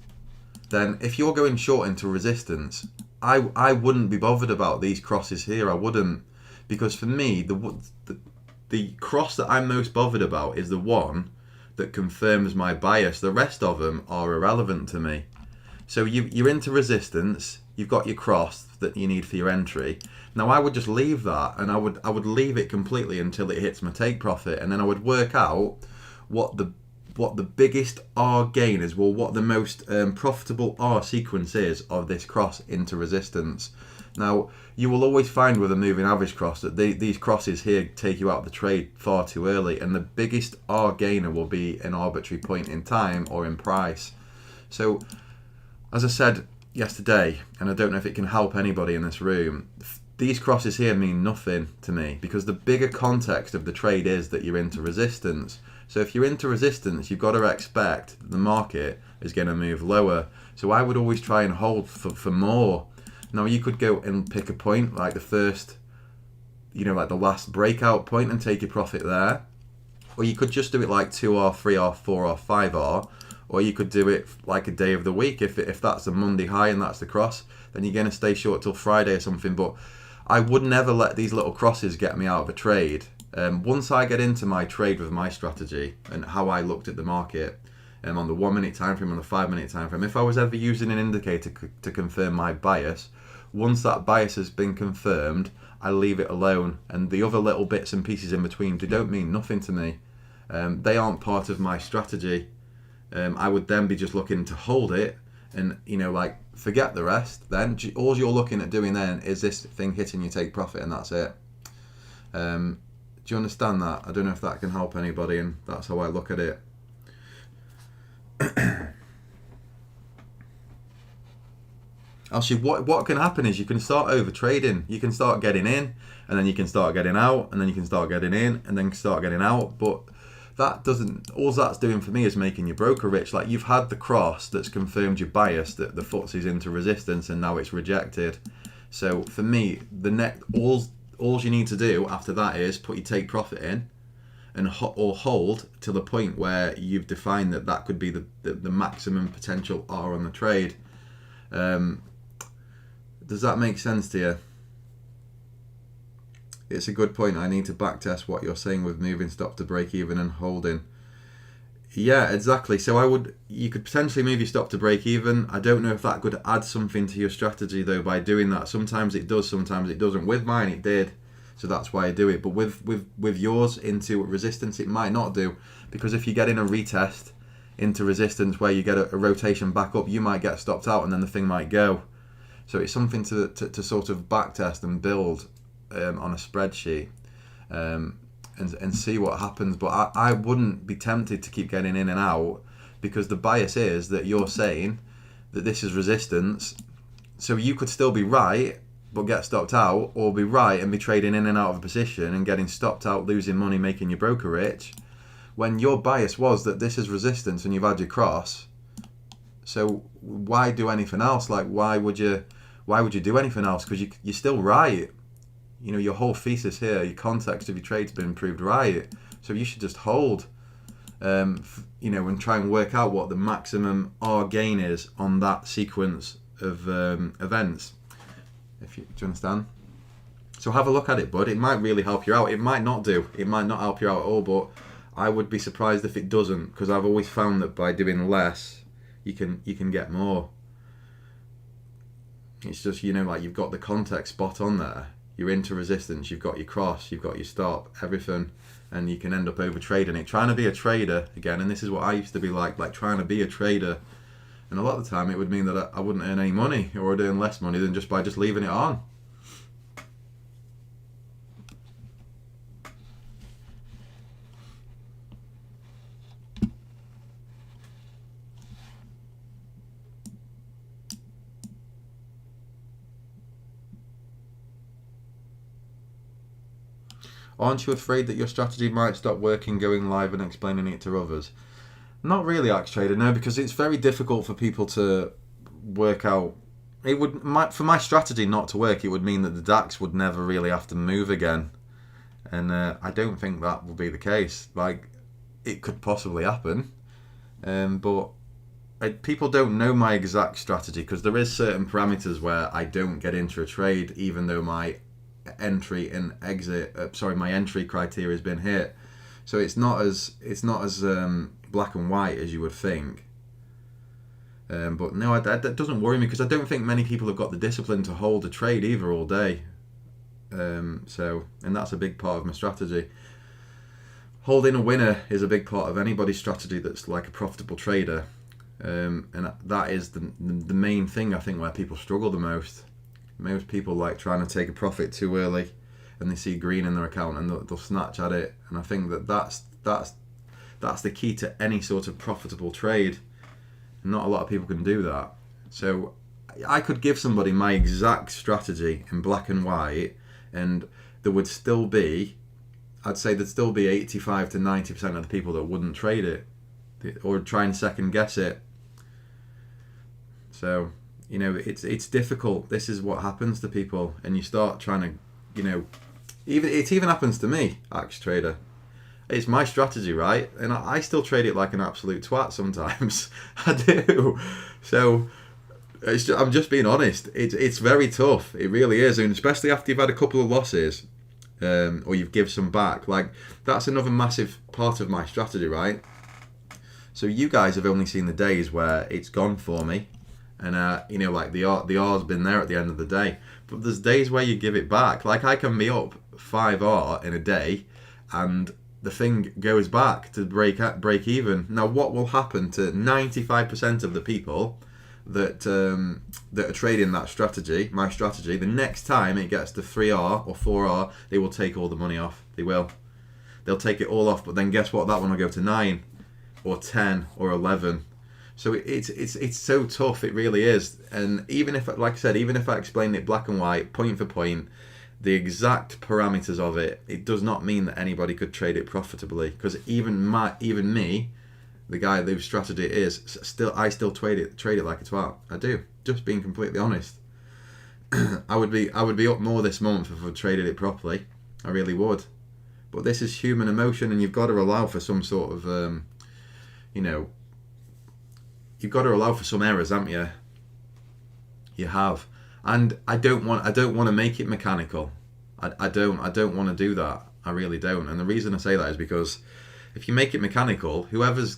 then if you're going short into resistance, I wouldn't be bothered about these crosses here. I wouldn't, because for me, the cross that I'm most bothered about is the one that confirms my bias. The rest of them are irrelevant to me. So you're into resistance. You've got your cross that you need for your entry. Now I would just leave that, and I would leave it completely until it hits my take profit, and then I would work out what the biggest R gain is, well, what the most profitable R sequence is of this cross into resistance. Now, you will always find with a moving average cross that these crosses here take you out of the trade far too early, and the biggest R gainer will be an arbitrary point in time or in price. So, as I said yesterday, and I don't know if it can help anybody in this room, these crosses here mean nothing to me, because the bigger context of the trade is that you're into resistance. So if you're into resistance, you've got to expect that the market is going to move lower. So I would always try and hold for more. Now you could go and pick a point like the first, like the last breakout point and take your profit there. Or you could just do it like 2R, 3R, 4R, 5R. Or you could do it like a day of the week. If that's the Monday high and that's the cross, then you're going to stay short till Friday or something. But I would never let these little crosses get me out of a trade. Once I get into my trade with my strategy and how I looked at the market on the 1 minute time frame, on the 5 minute time frame, if I was ever using an indicator to confirm my bias, once that bias has been confirmed, I leave it alone. And the other little bits and pieces in between, they don't mean nothing to me. They aren't part of my strategy. I would then be just looking to hold it and, forget the rest. Then all you're looking at doing then is this thing hitting your take profit, and that's it. Do you understand that? I don't know if that can help anybody, and that's how I look at it. Actually, what can happen is you can start over trading. You can start getting in, and then you can start getting out, and then you can start getting in, and then start getting out. But that doesn't. All that's doing for me is making your broker rich. Like, you've had the cross that's confirmed your bias that the FTSE's into resistance, and now it's rejected. So for me, all you need to do after that is put your take profit in, and or hold to the point where you've defined that could be the maximum potential R on the trade. Does that make sense to you? It's a good point. I need to backtest what you're saying with moving stop to break even and holding. Yeah, exactly. So you could potentially move your stop to break even. I don't know if that could add something to your strategy though by doing that. Sometimes it does, sometimes it doesn't. With mine it did, so that's why I do it. But with yours into resistance, it might not do, because if you get in a retest into resistance where you get a rotation back up, you might get stopped out and then the thing might go. So it's something to sort of backtest and build on a spreadsheet and see what happens. But I wouldn't be tempted to keep getting in and out, because the bias is that you're saying that this is resistance. So you could still be right but get stopped out, or be right and be trading in and out of a position and getting stopped out, losing money, making your broker rich, when your bias was that this is resistance and you've had your cross. So why do anything else? Like, why would you do anything else? Because you're still right. You know, your whole thesis here, your context of your trade's been proved right. So you should just hold, and try and work out what the maximum R gain is on that sequence of events. Do you understand? So have a look at it, bud. It might really help you out. It might not do. It might not help you out at all, but I would be surprised if it doesn't, because I've always found that by doing less, you can get more. It's just, like, you've got the context spot on there. You're into resistance, you've got your cross, you've got your stop, everything, and you can end up over trading it. Trying to be a trader again, and this is what I used to be like trying to be a trader. And a lot of the time it would mean that I wouldn't earn any money, or I'd earn less money than just by just leaving it on. Aren't you afraid that your strategy might stop working going live and explaining it to others? Not really, AxeTrader, no, because it's very difficult for people to work out. For my strategy not to work, it would mean that the DAX would never really have to move again. And I don't think that will be the case. Like, it could possibly happen. But people don't know my exact strategy, because there is certain parameters where I don't get into a trade even though my entry and exit my entry criteria has been hit. So it's not as black and white as you would think. But no, that doesn't worry me, because I don't think many people have got the discipline to hold a trade either all day. And that's a big part of my strategy. Holding a winner is a big part of anybody's strategy that's like a profitable trader. And that is the main thing, I think, where people struggle the most. Most people like trying to take a profit too early, and they see green in their account and they'll snatch at it. And I think that's the key to any sort of profitable trade. Not a lot of people can do that. So I could give somebody my exact strategy in black and white, and there would still be, I'd say there'd still be 85 to 90% of the people that wouldn't trade it or try and second guess it. So, it's difficult. This is what happens to people, and you start trying to, it even happens to me, AxeTrader. It's my strategy, right? And I still trade it like an absolute twat sometimes. I do. So I'm just being honest. It's very tough. It really is, and especially after you've had a couple of losses, or you've give some back. Like, that's another massive part of my strategy, right? So you guys have only seen the days where it's gone for me. And, like the R's been there at the end of the day. But there's days where you give it back. Like, I can be up 5R in a day, and the thing goes back to break even. Now, what will happen to 95% of the people that are trading that strategy, my strategy, the next time it gets to 3R or 4R, they will take all the money off. They will. they'll take it all off, but then guess what? That one will go to 9 or 10 or 11. So it's so tough, it really is. And even if, like I said, even if I explained it black and white, point for point, the exact parameters of it, it does not mean that anybody could trade it profitably. Because even me, the guy whose strategy it is, I still trade it like a twat. I do, just being completely honest. I would be up more this month if I traded it properly. I really would. But this is human emotion, and you've got to allow for some sort of, you've got to allow for some errors, haven't you? You have, and I don't want to make it mechanical. I don't want to do that. I really don't. And the reason I say that is because if you make it mechanical, whoever's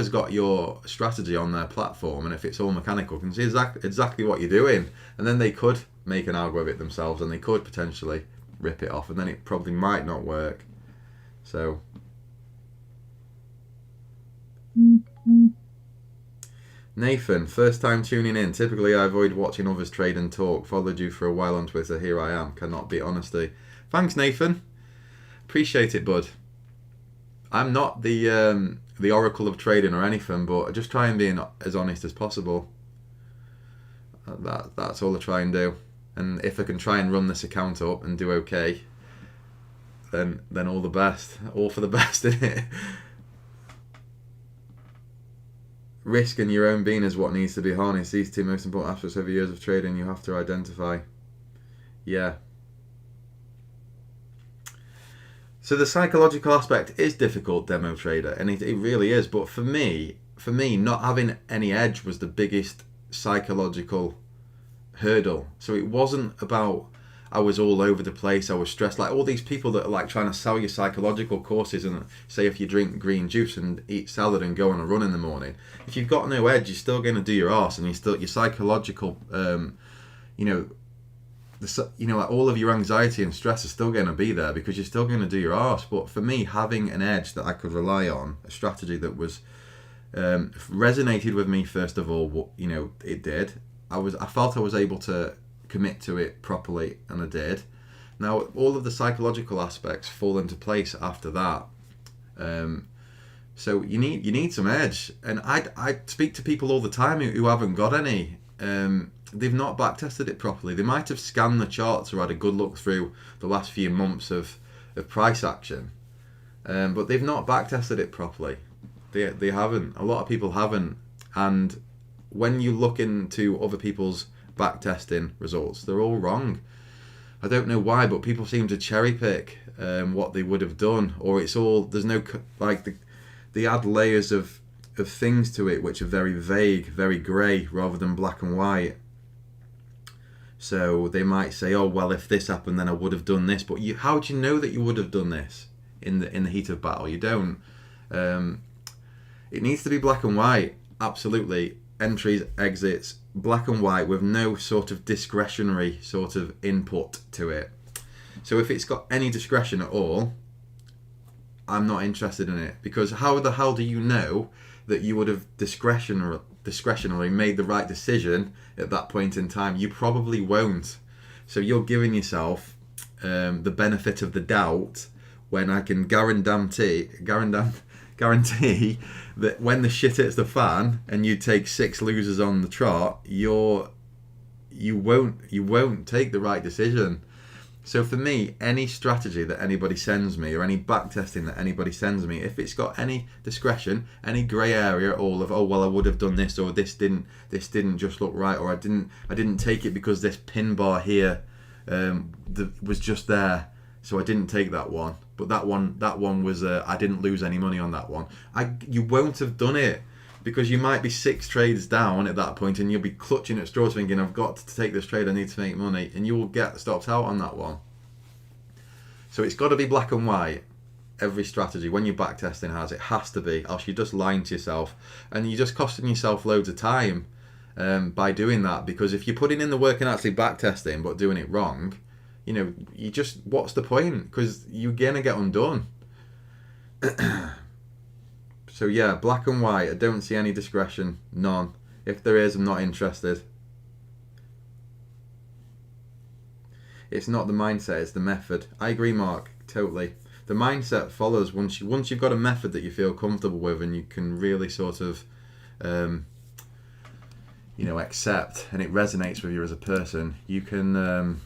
got your strategy on their platform, and if it's all mechanical, can see exactly what you're doing, and then they could make an algo of it themselves, and they could potentially rip it off, and then it probably might not work. So. Nathan, first time tuning in. Typically I avoid watching others trade and talk. Followed you for a while on Twitter. Here I am. Cannot beat honesty. Thanks, Nathan. Appreciate it, bud. I'm not the oracle of trading or anything, but I just try and be as honest as possible. That's all I try and do. And if I can try and run this account up and do okay, then all the best. All for the best, isn't it? Risk and your own being is what needs to be harnessed. These two most important aspects over years of trading you have to identify. Yeah. So the psychological aspect is difficult, demo trader, and it really is. But for me, not having any edge was the biggest psychological hurdle. So it wasn't about I was all over the place, I was stressed. Like all these people that are like trying to sell you psychological courses and say if you drink green juice and eat salad and go on a run in the morning, if you've got no edge, you're still going to do your arse, and your psychological, like all of your anxiety and stress are still going to be there because you're still going to do your arse. But for me, having an edge that I could rely on, a strategy that was resonated with me first of all, it did. I felt I was able to commit to it properly, and I did. Now all of the psychological aspects fall into place after that. So you need some edge, and I speak to people all the time who haven't got any. They've not back tested it properly. They might have scanned the charts or had a good look through the last few months of price action, but they've not back tested it properly. They haven't. A lot of people haven't, and when you look into other people's backtesting results, they're all wrong. I don't know why, but people seem to cherry pick what they would have done, or it's all, there's no, like, they add layers of things to it which are very vague, very grey, rather than black and white. So they might say, oh well, if this happened then I would have done this, but how do you know that you would have done this in the heat of battle? You don't. It needs to be black and white, absolutely. Entries, exits, black and white, with no sort of discretionary sort of input to it. So if it's got any discretion at all, I'm not interested in it, because how the hell do you know that you would have discretionally made the right decision at that point in time? You probably won't. So you're giving yourself the benefit of the doubt, when I can guarantee that when the shit hits the fan and you take 6 losers on the trot, you won't take the right decision. So for me, any strategy that anybody sends me, or any backtesting that anybody sends me, if it's got any discretion, any grey area at all of, oh well, I would have done this, or this didn't just look right, or I didn't take it because this pin bar here was just there, so I didn't take that one. But that one was I didn't lose any money on that one. You won't have done it, because you might be 6 trades down at that point, and you'll be clutching at straws thinking, I've got to take this trade, I need to make money, and you will get stopped out on that one. So it's got to be black and white. Every strategy, when you're backtesting, it has to be, else you're just lying to yourself, and you're just costing yourself loads of time by doing that. Because if you're putting in the work and actually backtesting but doing it wrong, you just, what's the point? Because you're gonna get undone. So yeah, black and white. I don't see any discretion, none. If there is, I'm not interested. It's not the mindset, it's the method. I agree, Mark, totally. the mindset follows once you've got a method that you feel comfortable with and you can really sort of accept, and it resonates with you as a person. You can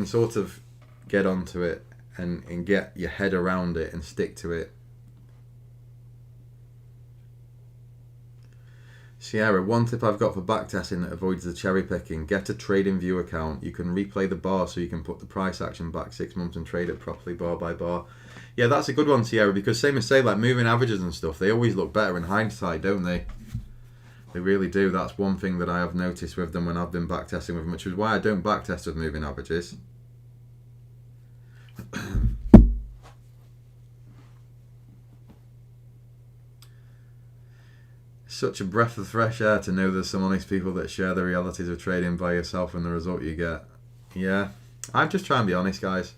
sort of get onto it and get your head around it and stick to it. Sierra, one tip I've got for backtesting that avoids the cherry picking: get a trading view account. You can replay the bar so you can put the price action back 6 months and trade it properly bar by bar. Yeah, that's a good one, Sierra, because same as say, like moving averages and stuff, they always look better in hindsight, don't they? They really do. That's one thing that I have noticed with them when I've been backtesting with them, which is why I don't backtest with moving averages. Such a breath of fresh air to know there's some honest people that share the realities of trading by yourself and the result you get. Yeah, I'm just trying to be honest, guys.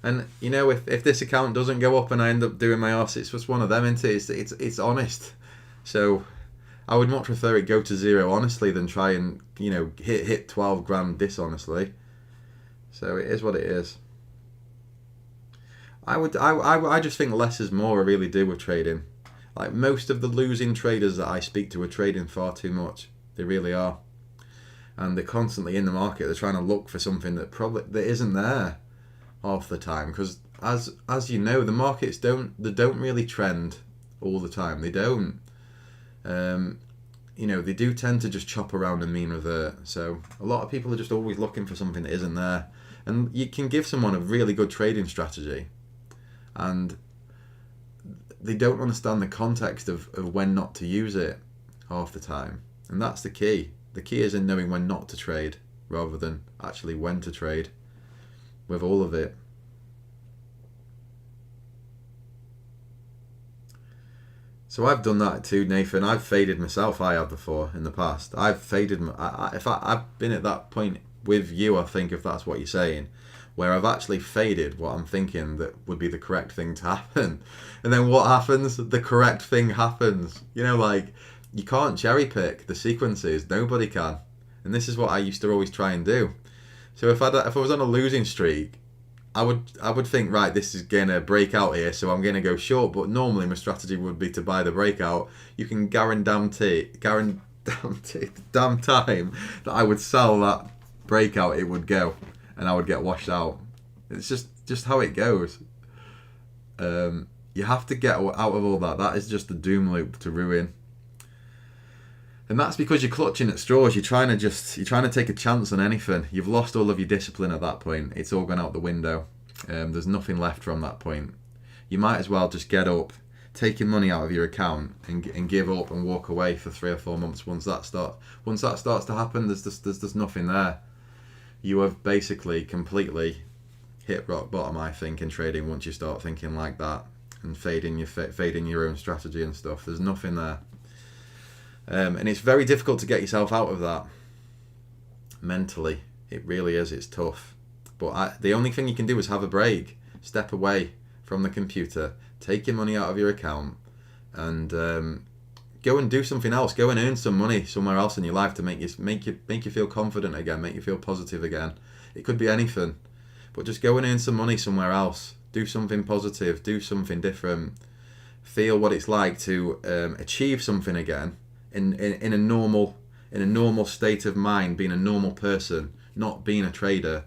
And if this account doesn't go up and I end up doing my arse, it's just one of them, isn't it? It's honest. So I would much prefer it go to zero honestly than try and hit 12 grand dishonestly. So it is what it is. I just think less is more. I really do with trading. Like most of the losing traders that I speak to are trading far too much. They really are, and they're constantly in the market. They're trying to look for something that isn't there half the time. Because as you know, the markets don't really trend all the time. They don't. They do tend to just chop around and mean revert. So a lot of people are just always looking for something that isn't there. And you can give someone a really good trading strategy, and they don't understand the context of when not to use it half the time. And that's the key. The key is in knowing when not to trade rather than actually when to trade with all of it. So I've done that too, Nathan. I've faded myself. I have before in the past. I've faded. I've been at that point with you, I think, if that's what you're saying, where I've actually faded what I'm thinking that would be the correct thing to happen. And then what happens? The correct thing happens. Like, you can't cherry pick the sequences. Nobody can. And this is what I used to always try and do. So if I was on a losing streak, I would think, right, this is going to break out here, so I'm going to go short. But normally my strategy would be to buy the breakout. You can guarantee the damn time that I would sell that breakout, it would go. And I would get washed out. It's just how it goes. You have to get out of all that. That is just the doom loop to ruin. And that's because you're clutching at straws. You're trying to take a chance on anything. You've lost all of your discipline at that point. It's all gone out the window. There's nothing left from that point. You might as well just get up, take your money out of your account, and give up and walk away for 3 or 4 months. Once that starts to happen, there's nothing there. You have basically completely hit rock bottom, I think, in trading once you start thinking like that and fading your own strategy and stuff. There's nothing there. And it's very difficult to get yourself out of that mentally. It really is. It's tough. But the only thing you can do is have a break. Step away from the computer. Take your money out of your account and go and do something else. Go and earn some money somewhere else in your life to make you feel confident again, make you feel positive again. It could be anything, but just go and earn some money somewhere else. Do something positive. Do something different. Feel what it's like to achieve something again in a normal state of mind, being a normal person, not being a trader.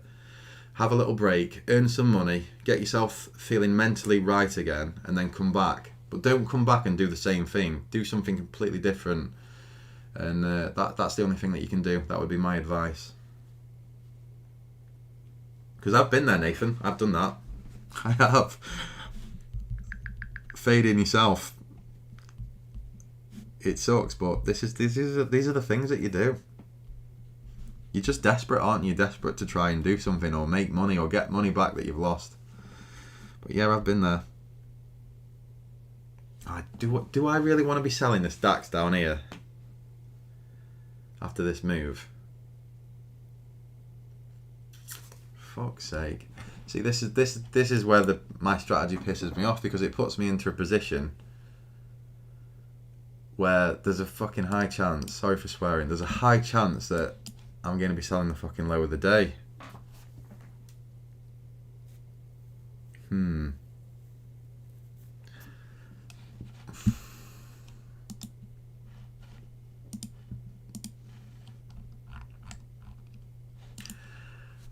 Have a little break, earn some money, get yourself feeling mentally right again, and then come back. But don't come back and do the same thing. Do something completely different. And that's the only thing that you can do. That would be my advice. Because I've been there, Nathan. I've done that. I have. Fading yourself. It sucks, but these are the things that you do. You're just desperate, aren't you? Desperate to try and do something or make money or get money back that you've lost. But yeah, I've been there. Do I really want to be selling the stacks down here after this move? Fuck's sake. See, this is where my strategy pisses me off, because it puts me into a position where there's a fucking high chance, sorry for swearing, there's a high chance that I'm going to be selling the fucking low of the day.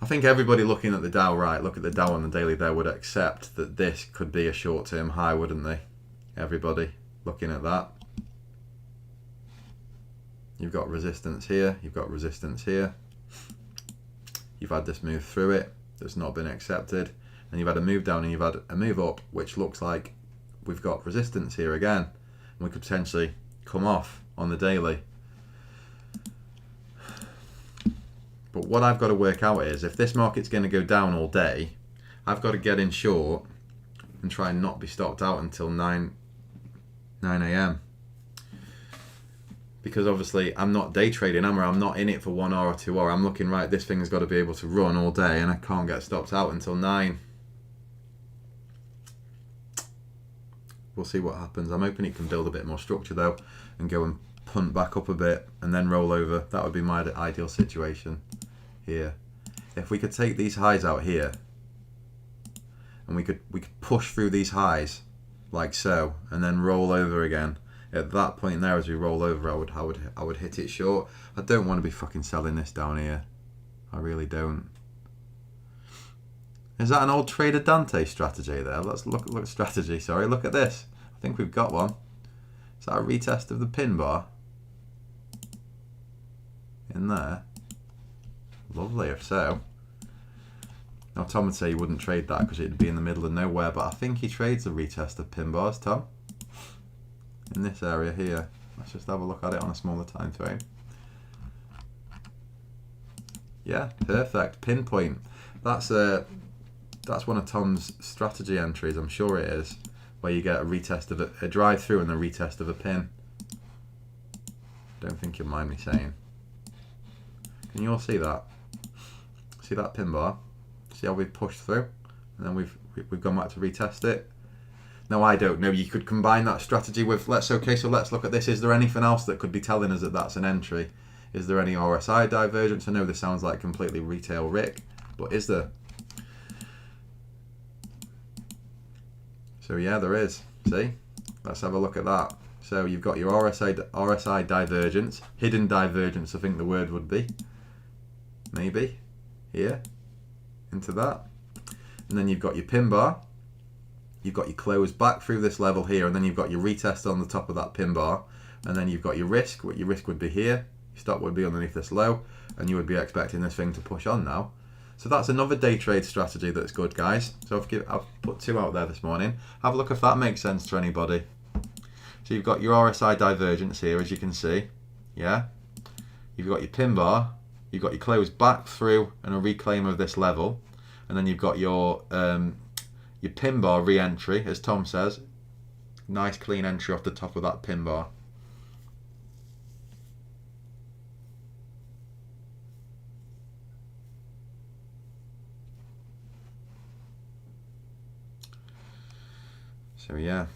I think everybody looking at the Dow, right, look at the Dow on the daily there, would accept that this could be a short-term high, wouldn't they? Everybody looking at that. You've got resistance here, you've got resistance here. You've had this move through it that's not been accepted. And you've had a move down and you've had a move up, which looks like we've got resistance here again. And we could potentially come off on the daily. But what I've got to work out is, if this market's going to go down all day, I've got to get in short and try and not be stopped out until 9 a.m. Because obviously I'm not day trading, I'm not in it for 1 hour or 2 hours. I'm looking, right, this thing's got to be able to run all day and I can't get stopped out until 9. We'll see what happens. I'm hoping it can build a bit more structure though and go and punt back up a bit and then roll over. That would be my ideal situation here. If we could take these highs out here and we could push through these highs like so and then roll over again. At that point there, as we roll over, I would hit it short. I don't want to be fucking selling this down here. I really don't. Is that an old Trader Dante strategy there? Let's look at strategy. Sorry, look at this. I think we've got one. Is that a retest of the pin bar? In there. Lovely, if so. Now Tom would say he wouldn't trade that because it'd be in the middle of nowhere, but I think he trades a retest of pin bars, Tom. In this area here. Let's just have a look at it on a smaller time frame. Yeah, perfect. Pinpoint. That's one of Tom's strategy entries, I'm sure it is, where you get a retest of a drive through and a retest of a pin. Don't think you'll mind me saying. Can you all see that? See that pin bar? See how we've pushed through? And then we've gone back to retest it. Now I don't know, you could combine that strategy with, okay, so let's look at this. Is there anything else that could be telling us that that's an entry? Is there any RSI divergence? I know this sounds like completely retail Rick, but is there? So yeah, there is. See? Let's have a look at that. So you've got your RSI divergence, hidden divergence I think the word would be. Maybe. Here. Into that. And then you've got your pin bar. You've got your close back through this level here, and then you've got your retest on the top of that pin bar, and then you've got your risk. What your risk would be here, your stop would be underneath this low, and you would be expecting this thing to push on now. So that's another day trade strategy that's good, guys. So I've put 2 out there this morning. Have a look if that makes sense to anybody. So you've got your RSI divergence here, as you can see. Yeah. You've got your pin bar. You've got your close back through and a reclaim of this level, and then you've got your pin bar re-entry, as Tom says. Nice clean entry off the top of that pin bar. So yeah.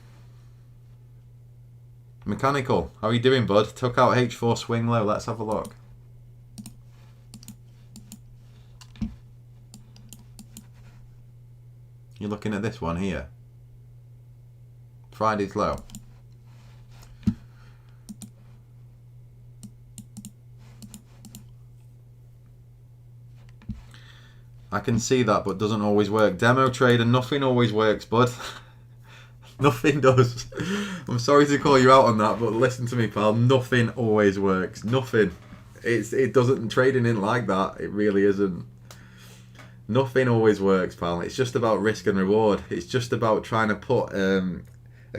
Mechanical, how are you doing, bud? Took out H4 swing low. Let's have a look. You're looking at this one here. Friday's low. I can see that, but doesn't always work. Demo trade and nothing always works, bud. Nothing does. I'm sorry to call you out on that, but listen to me, pal. Nothing always works. Nothing. It doesn't. Trading in like that. It really isn't. Nothing always works, pal. It's just about risk and reward. It's just about trying to put a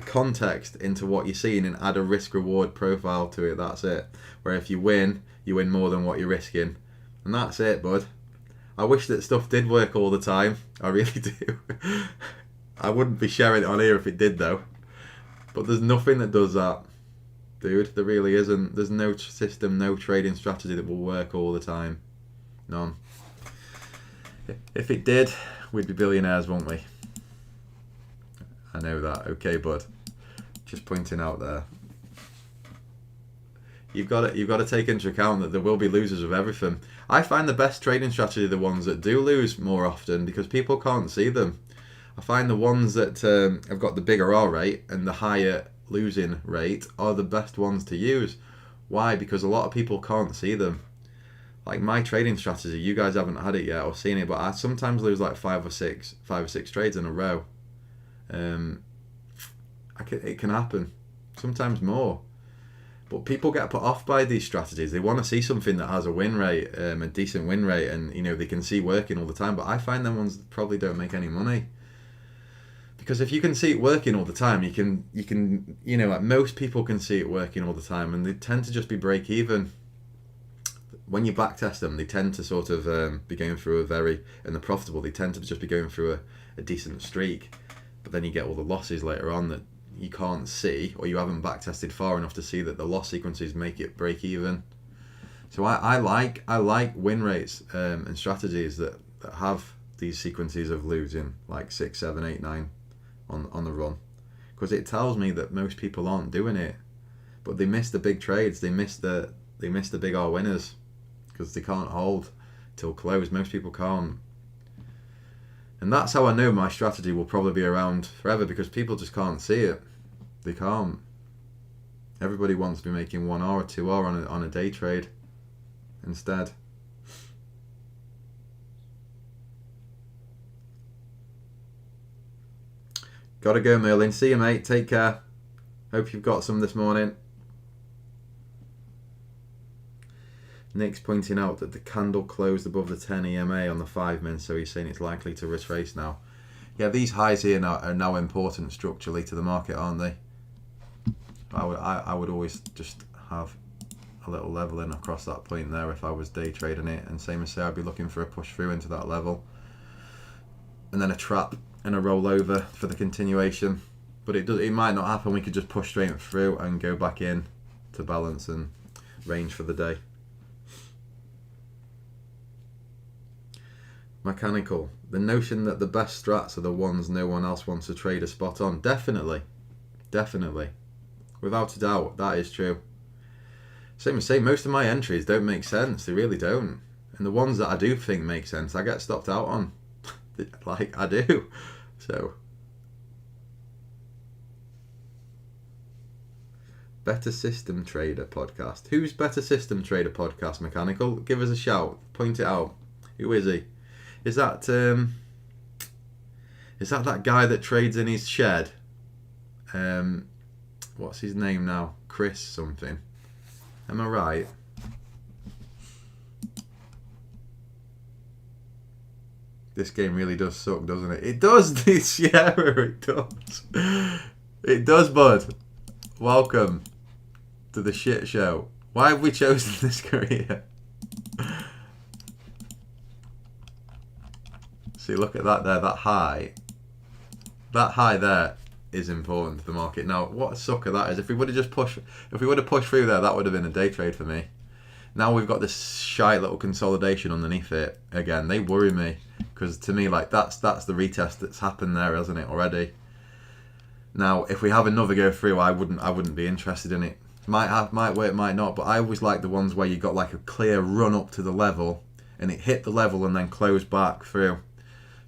context into what you're seeing and add a risk-reward profile to it. That's it. Where if you win more than what you're risking. And that's it, bud. I wish that stuff did work all the time. I really do. I wouldn't be sharing it on here if it did, though. But there's nothing that does that, dude. There really isn't. There's no system, no trading strategy that will work all the time. None. If it did, we'd be billionaires, won't we? I know that. Okay, bud. Just pointing out there. You've got to take into account that there will be losers of everything. I find the best trading strategy are the ones that do lose more often because people can't see them. I find the ones that have got the bigger R rate and the higher losing rate are the best ones to use. Why? Because a lot of people can't see them. like my trading strategy, you guys haven't had it yet or seen it, but I sometimes lose like five or six trades in a row. It can happen, sometimes more. But people get put off by these strategies. They want to see something that has a win rate, a decent win rate, and they can see working all the time. But I find them ones that probably don't make any money. Because if you can see it working all the time, you can like most people can see it working all the time, and they tend to just be break even. When you backtest them, they tend to sort of be going through and they're profitable, they tend to just be going through a decent streak. But then you get all the losses later on that you can't see, or you haven't backtested far enough to see that the loss sequences make it break even. So I like win rates and strategies that have these sequences of losing like 6, 7, 8, 9 on the run, because it tells me that most people aren't doing it, but they miss the big trades, they miss the big R winners because they can't hold till close. Most people can't. And that's how I know my strategy will probably be around forever, because people just can't see it. They can't. Everybody wants to be making 1R or 2R on a day trade instead. Gotta go, Merlin. See you, mate. Take care. Hope you've got some this morning. Nick's pointing out that the candle closed above the 10 EMA on the 5-min, so he's saying it's likely to retrace now. Yeah, these highs here are now important structurally to the market, aren't they? I would always just have a little leveling across that point there if I was day trading it, and same as say I'd be looking for a push through into that level, and then a trap and a rollover for the continuation. But it might not happen. We could just push straight through and go back in to balance and range for the day. Mechanical. The notion that the best strats are the ones no one else wants to trade are spot on. Definitely. Without a doubt, that is true. Same as say, most of my entries don't make sense. They really don't. And the ones that I do think make sense, I get stopped out on. Like, I do. So. Better System Trader podcast. Who's Better System Trader podcast, Mechanical? Give us a shout. Point it out. Who is he? Is that that guy that trades in his shed? What's his name now? Chris something. Am I right? This game really does suck, doesn't it? It does, this Sierra, it does. It does, bud. Welcome to the shit show. Why have we chosen this career? See, look at that there, that high. That high there is important to the market. Now, what a sucker that is. If we would have pushed through there, that would have been a day trade for me. Now we've got this shy little consolidation underneath it. Again, they worry me, because to me, like that's the retest that's happened there, hasn't it, already? Now, if we have another go through, I wouldn't be interested in it. Might work, might not. But I always like the ones where you got like a clear run up to the level, and it hit the level and then closed back through.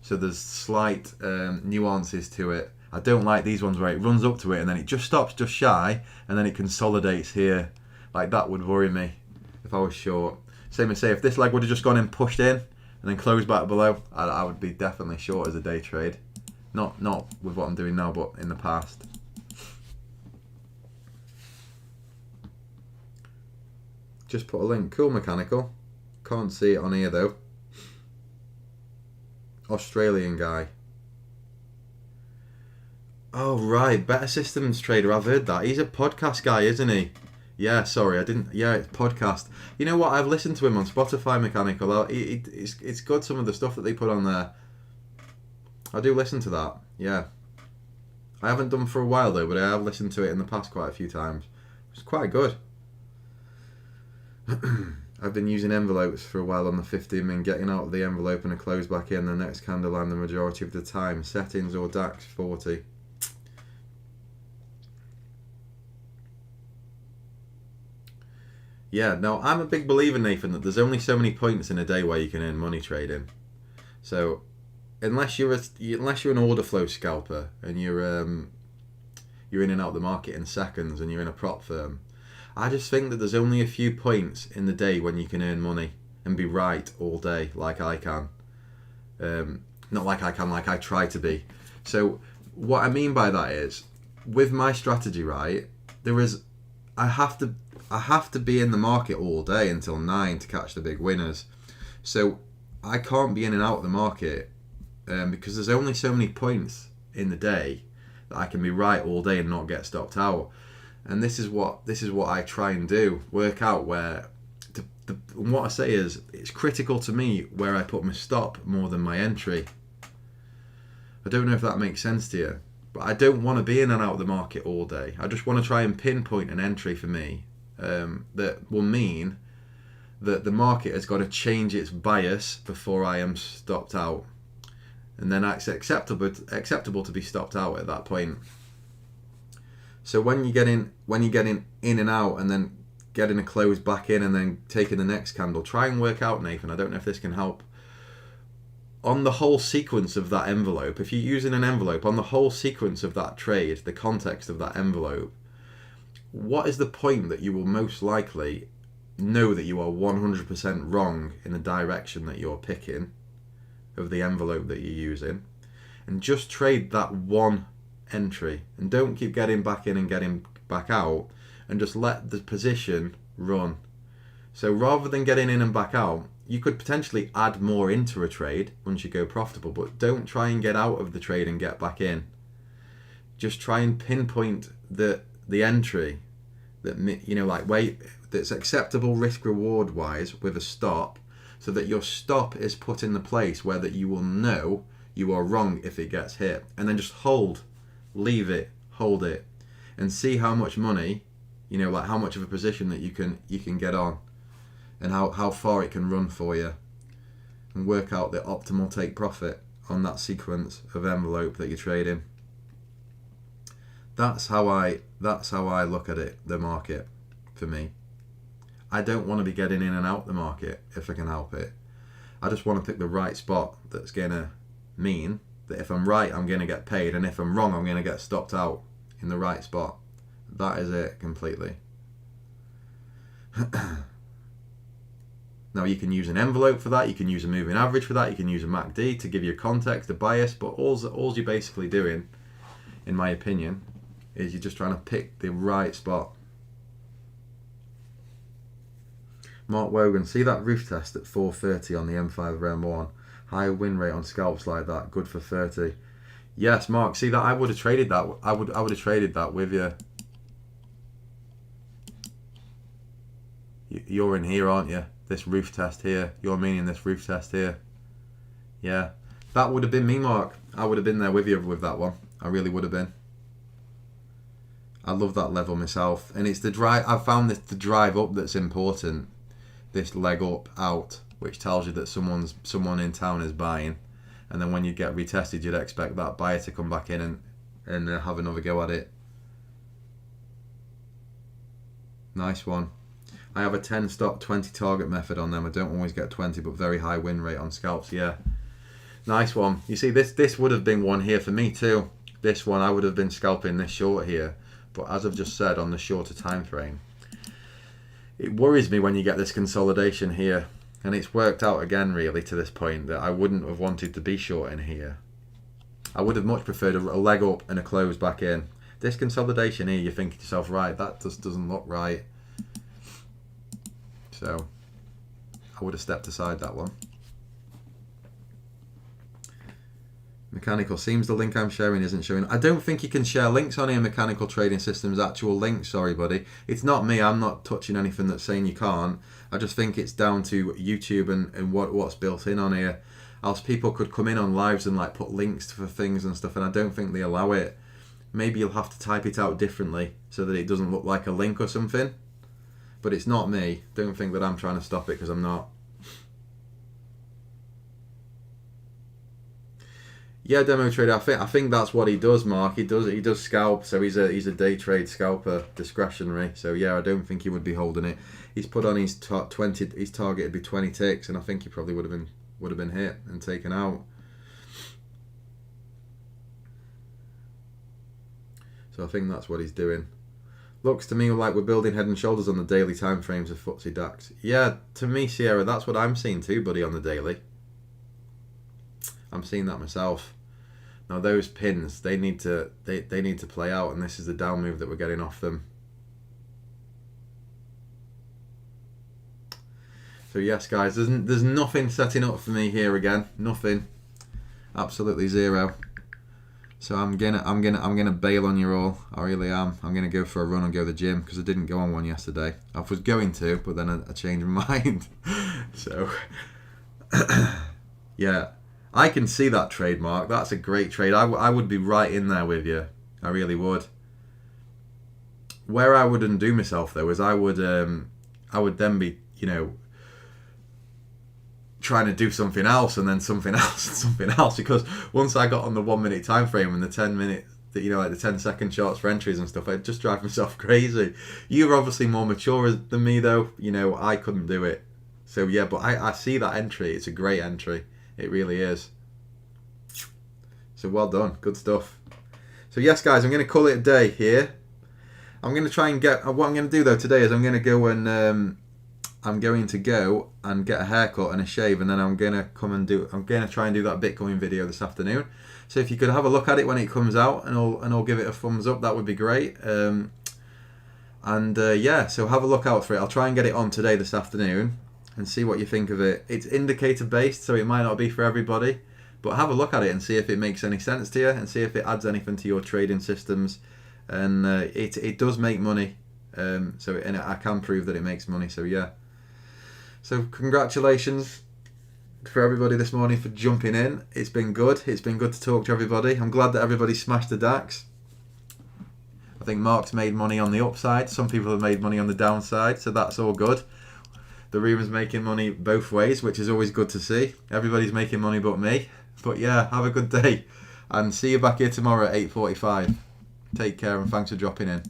So there's slight nuances to it. I don't like these ones where it runs up to it and then it just stops just shy and then it consolidates here. Like, that would worry me if I was short. Same as say, if this leg would have just gone in, pushed in, and then closed back below, I would be definitely short as a day trade. Not with what I'm doing now, but in the past. Just put a link. Cool, Mechanical. Can't see it on here though. Australian guy. Oh right, Better Systems Trader. I've heard that. He's a podcast guy, isn't he? Yeah, sorry, I didn't. Yeah, it's podcast. You know what? I've listened to him on Spotify, Mechanical. It's good, some of the stuff that they put on there. I do listen to that. Yeah, I haven't done for a while though, but I have listened to it in the past quite a few times. It's quite good. I've been using envelopes for a while on the 15-min, getting out of the envelope and a close back in the next candle line the majority of the time. Settings or DAX 40. Yeah, now I'm a big believer, Nathan, that there's only so many points in a day where you can earn money trading. So unless you're an order flow scalper and you're in and out the market in seconds and you're in a prop firm, I just think that there's only a few points in the day when you can earn money. and be right all day like I can. Not like I can, like I try to be. So what I mean by that is, with my strategy, right, I have to be in the market all day until 9 to catch the big winners. So I can't be in and out of the market because there's only so many points in the day that I can be right all day and not get stopped out. And this is what I try and do. Work out where. What I say is, it's critical to me where I put my stop more than my entry. I don't know if that makes sense to you, but I don't want to be in and out of the market all day. I just want to try and pinpoint an entry for me that will mean that the market has got to change its bias before I am stopped out, and then it's acceptable to be stopped out at that point. So when you get in and out, and then getting a close back in, and then taking the next candle, try and work out, Nathan, I don't know if this can help, on the whole sequence of that envelope. If you're using an envelope, on the whole sequence of that trade, the context of that envelope, what is the point that you will most likely know that you are 100% wrong in the direction that you're picking of the envelope that you're using, and just trade that one entry, and don't keep getting back in and getting back out, and just let the position run. So rather than getting in and back out, you could potentially add more into a trade once you go profitable, but don't try and get out of the trade and get back in. Just try and pinpoint the entry that, you know, like that's acceptable risk reward wise with a stop, so that your stop is put in the place where that you will know you are wrong if it gets hit, and then just leave it, hold it, and see how much money, you know, like how much of a position that you can get on, and how far it can run for you, and work out the optimal take profit on that sequence of envelope that you're trading. That's how I look at it, the market, for me. I don't want to be getting in and out the market if I can help it. I just want to pick the right spot that's going to mean that if I'm right, I'm going to get paid, and if I'm wrong, I'm going to get stopped out in the right spot. That is it completely. Now you can use an envelope for that, you can use a moving average for that, you can use a MACD to give you context, a bias, but all you're basically doing, in my opinion, is you're just trying to pick the right spot. Mark Wogan, see that roof test at 430 on the M5 RM1? High win rate on scalps like that, good for 30. Yes, Mark, see that, I would have traded that. I would have traded that with you. You're in here, aren't you? This roof test here. You're meaning this roof test here. Yeah. That would have been me, Mark. I would have been there with you with that one. I really would have been. I love that level myself. And it's the drive. I've found this the drive up that's important. This leg up out, which tells you that someone in town is buying. And then when you get retested, you'd expect that buyer to come back in and have another go at it. Nice one. I have a 10 stop 20 target method on them. I don't always get 20, but very high win rate on scalps. Yeah, nice one. You see, this would have been one here for me too. This one, I would have been scalping this short here, but as I've just said, on the shorter time frame, it worries me when you get this consolidation here, and it's worked out again really to this point that I wouldn't have wanted to be short in here. I would have much preferred a leg up and a close back in. This consolidation here, you're thinking to yourself, right, that just doesn't look right. So I would have stepped aside that one. Mechanical, seems the link I'm sharing isn't showing. I don't think you can share links on here, Mechanical Trading Systems, actual links, sorry buddy. It's not me, I'm not touching anything that's saying you can't. I just think it's down to YouTube and what's built in on here. Else people could come in on lives and like put links for things and stuff, and I don't think they allow it. Maybe you'll have to type it out differently so that it doesn't look like a link or something. But it's not me. Don't think that I'm trying to stop it, because I'm not. Yeah, demo trader. I think that's what he does, Mark. He does scalp. So he's a day trade scalper, discretionary. So yeah, I don't think he would be holding it. He's put on his 20. His target would be 20 ticks, and I think he probably would have been hit and taken out. So I think that's what he's doing. Looks to me like we're building head and shoulders on the daily time frames of FTSE DAX. Yeah, to me, Sierra, that's what I'm seeing too, buddy, on the daily. I'm seeing that myself. Now those pins, they need to play out, and this is the down move that we're getting off them. So yes, guys, there's nothing setting up for me here again. Nothing. Absolutely zero. So I'm gonna bail on you all. I really am. I'm gonna go for a run and go to the gym because I didn't go on one yesterday. I was going to, but then I changed my mind. So yeah, I can see that trade, Mark. That's a great trade. I would be right in there with you. I really would. Where I would undo myself though is I would then be, you know, trying to do something else and then something else and something else, because once I got on the 1 minute time frame and the 10 minute, you know, like the 10-second charts for entries and stuff, I'd just drive myself crazy. You're obviously more mature than me though, you know, I couldn't do it. So yeah, but I see that entry. It's a great entry. It really is. So well done, good stuff. So yes guys, I'm going to call it a day here. I'm going to try and get, what I'm going to do though today is I'm going to go and get a haircut and a shave, and then I'm going to try and do that Bitcoin video this afternoon. So if you could have a look at it when it comes out, and I'll give it a thumbs up, that would be great. Yeah, so have a look out for it. I'll try and get it on today, this afternoon, and see what you think of it. It's indicator based, so it might not be for everybody, but have a look at it and see if it makes any sense to you, and see if it adds anything to your trading systems. And it does make money, and I can prove that it makes money. So yeah. So congratulations for everybody this morning for jumping in. It's been good. It's been good to talk to everybody. I'm glad that everybody smashed the DAX. I think Mark's made money on the upside. Some people have made money on the downside, so that's all good. The room is making money both ways, which is always good to see. Everybody's making money but me. But yeah, have a good day. And see you back here tomorrow at 8:45. Take care and thanks for dropping in.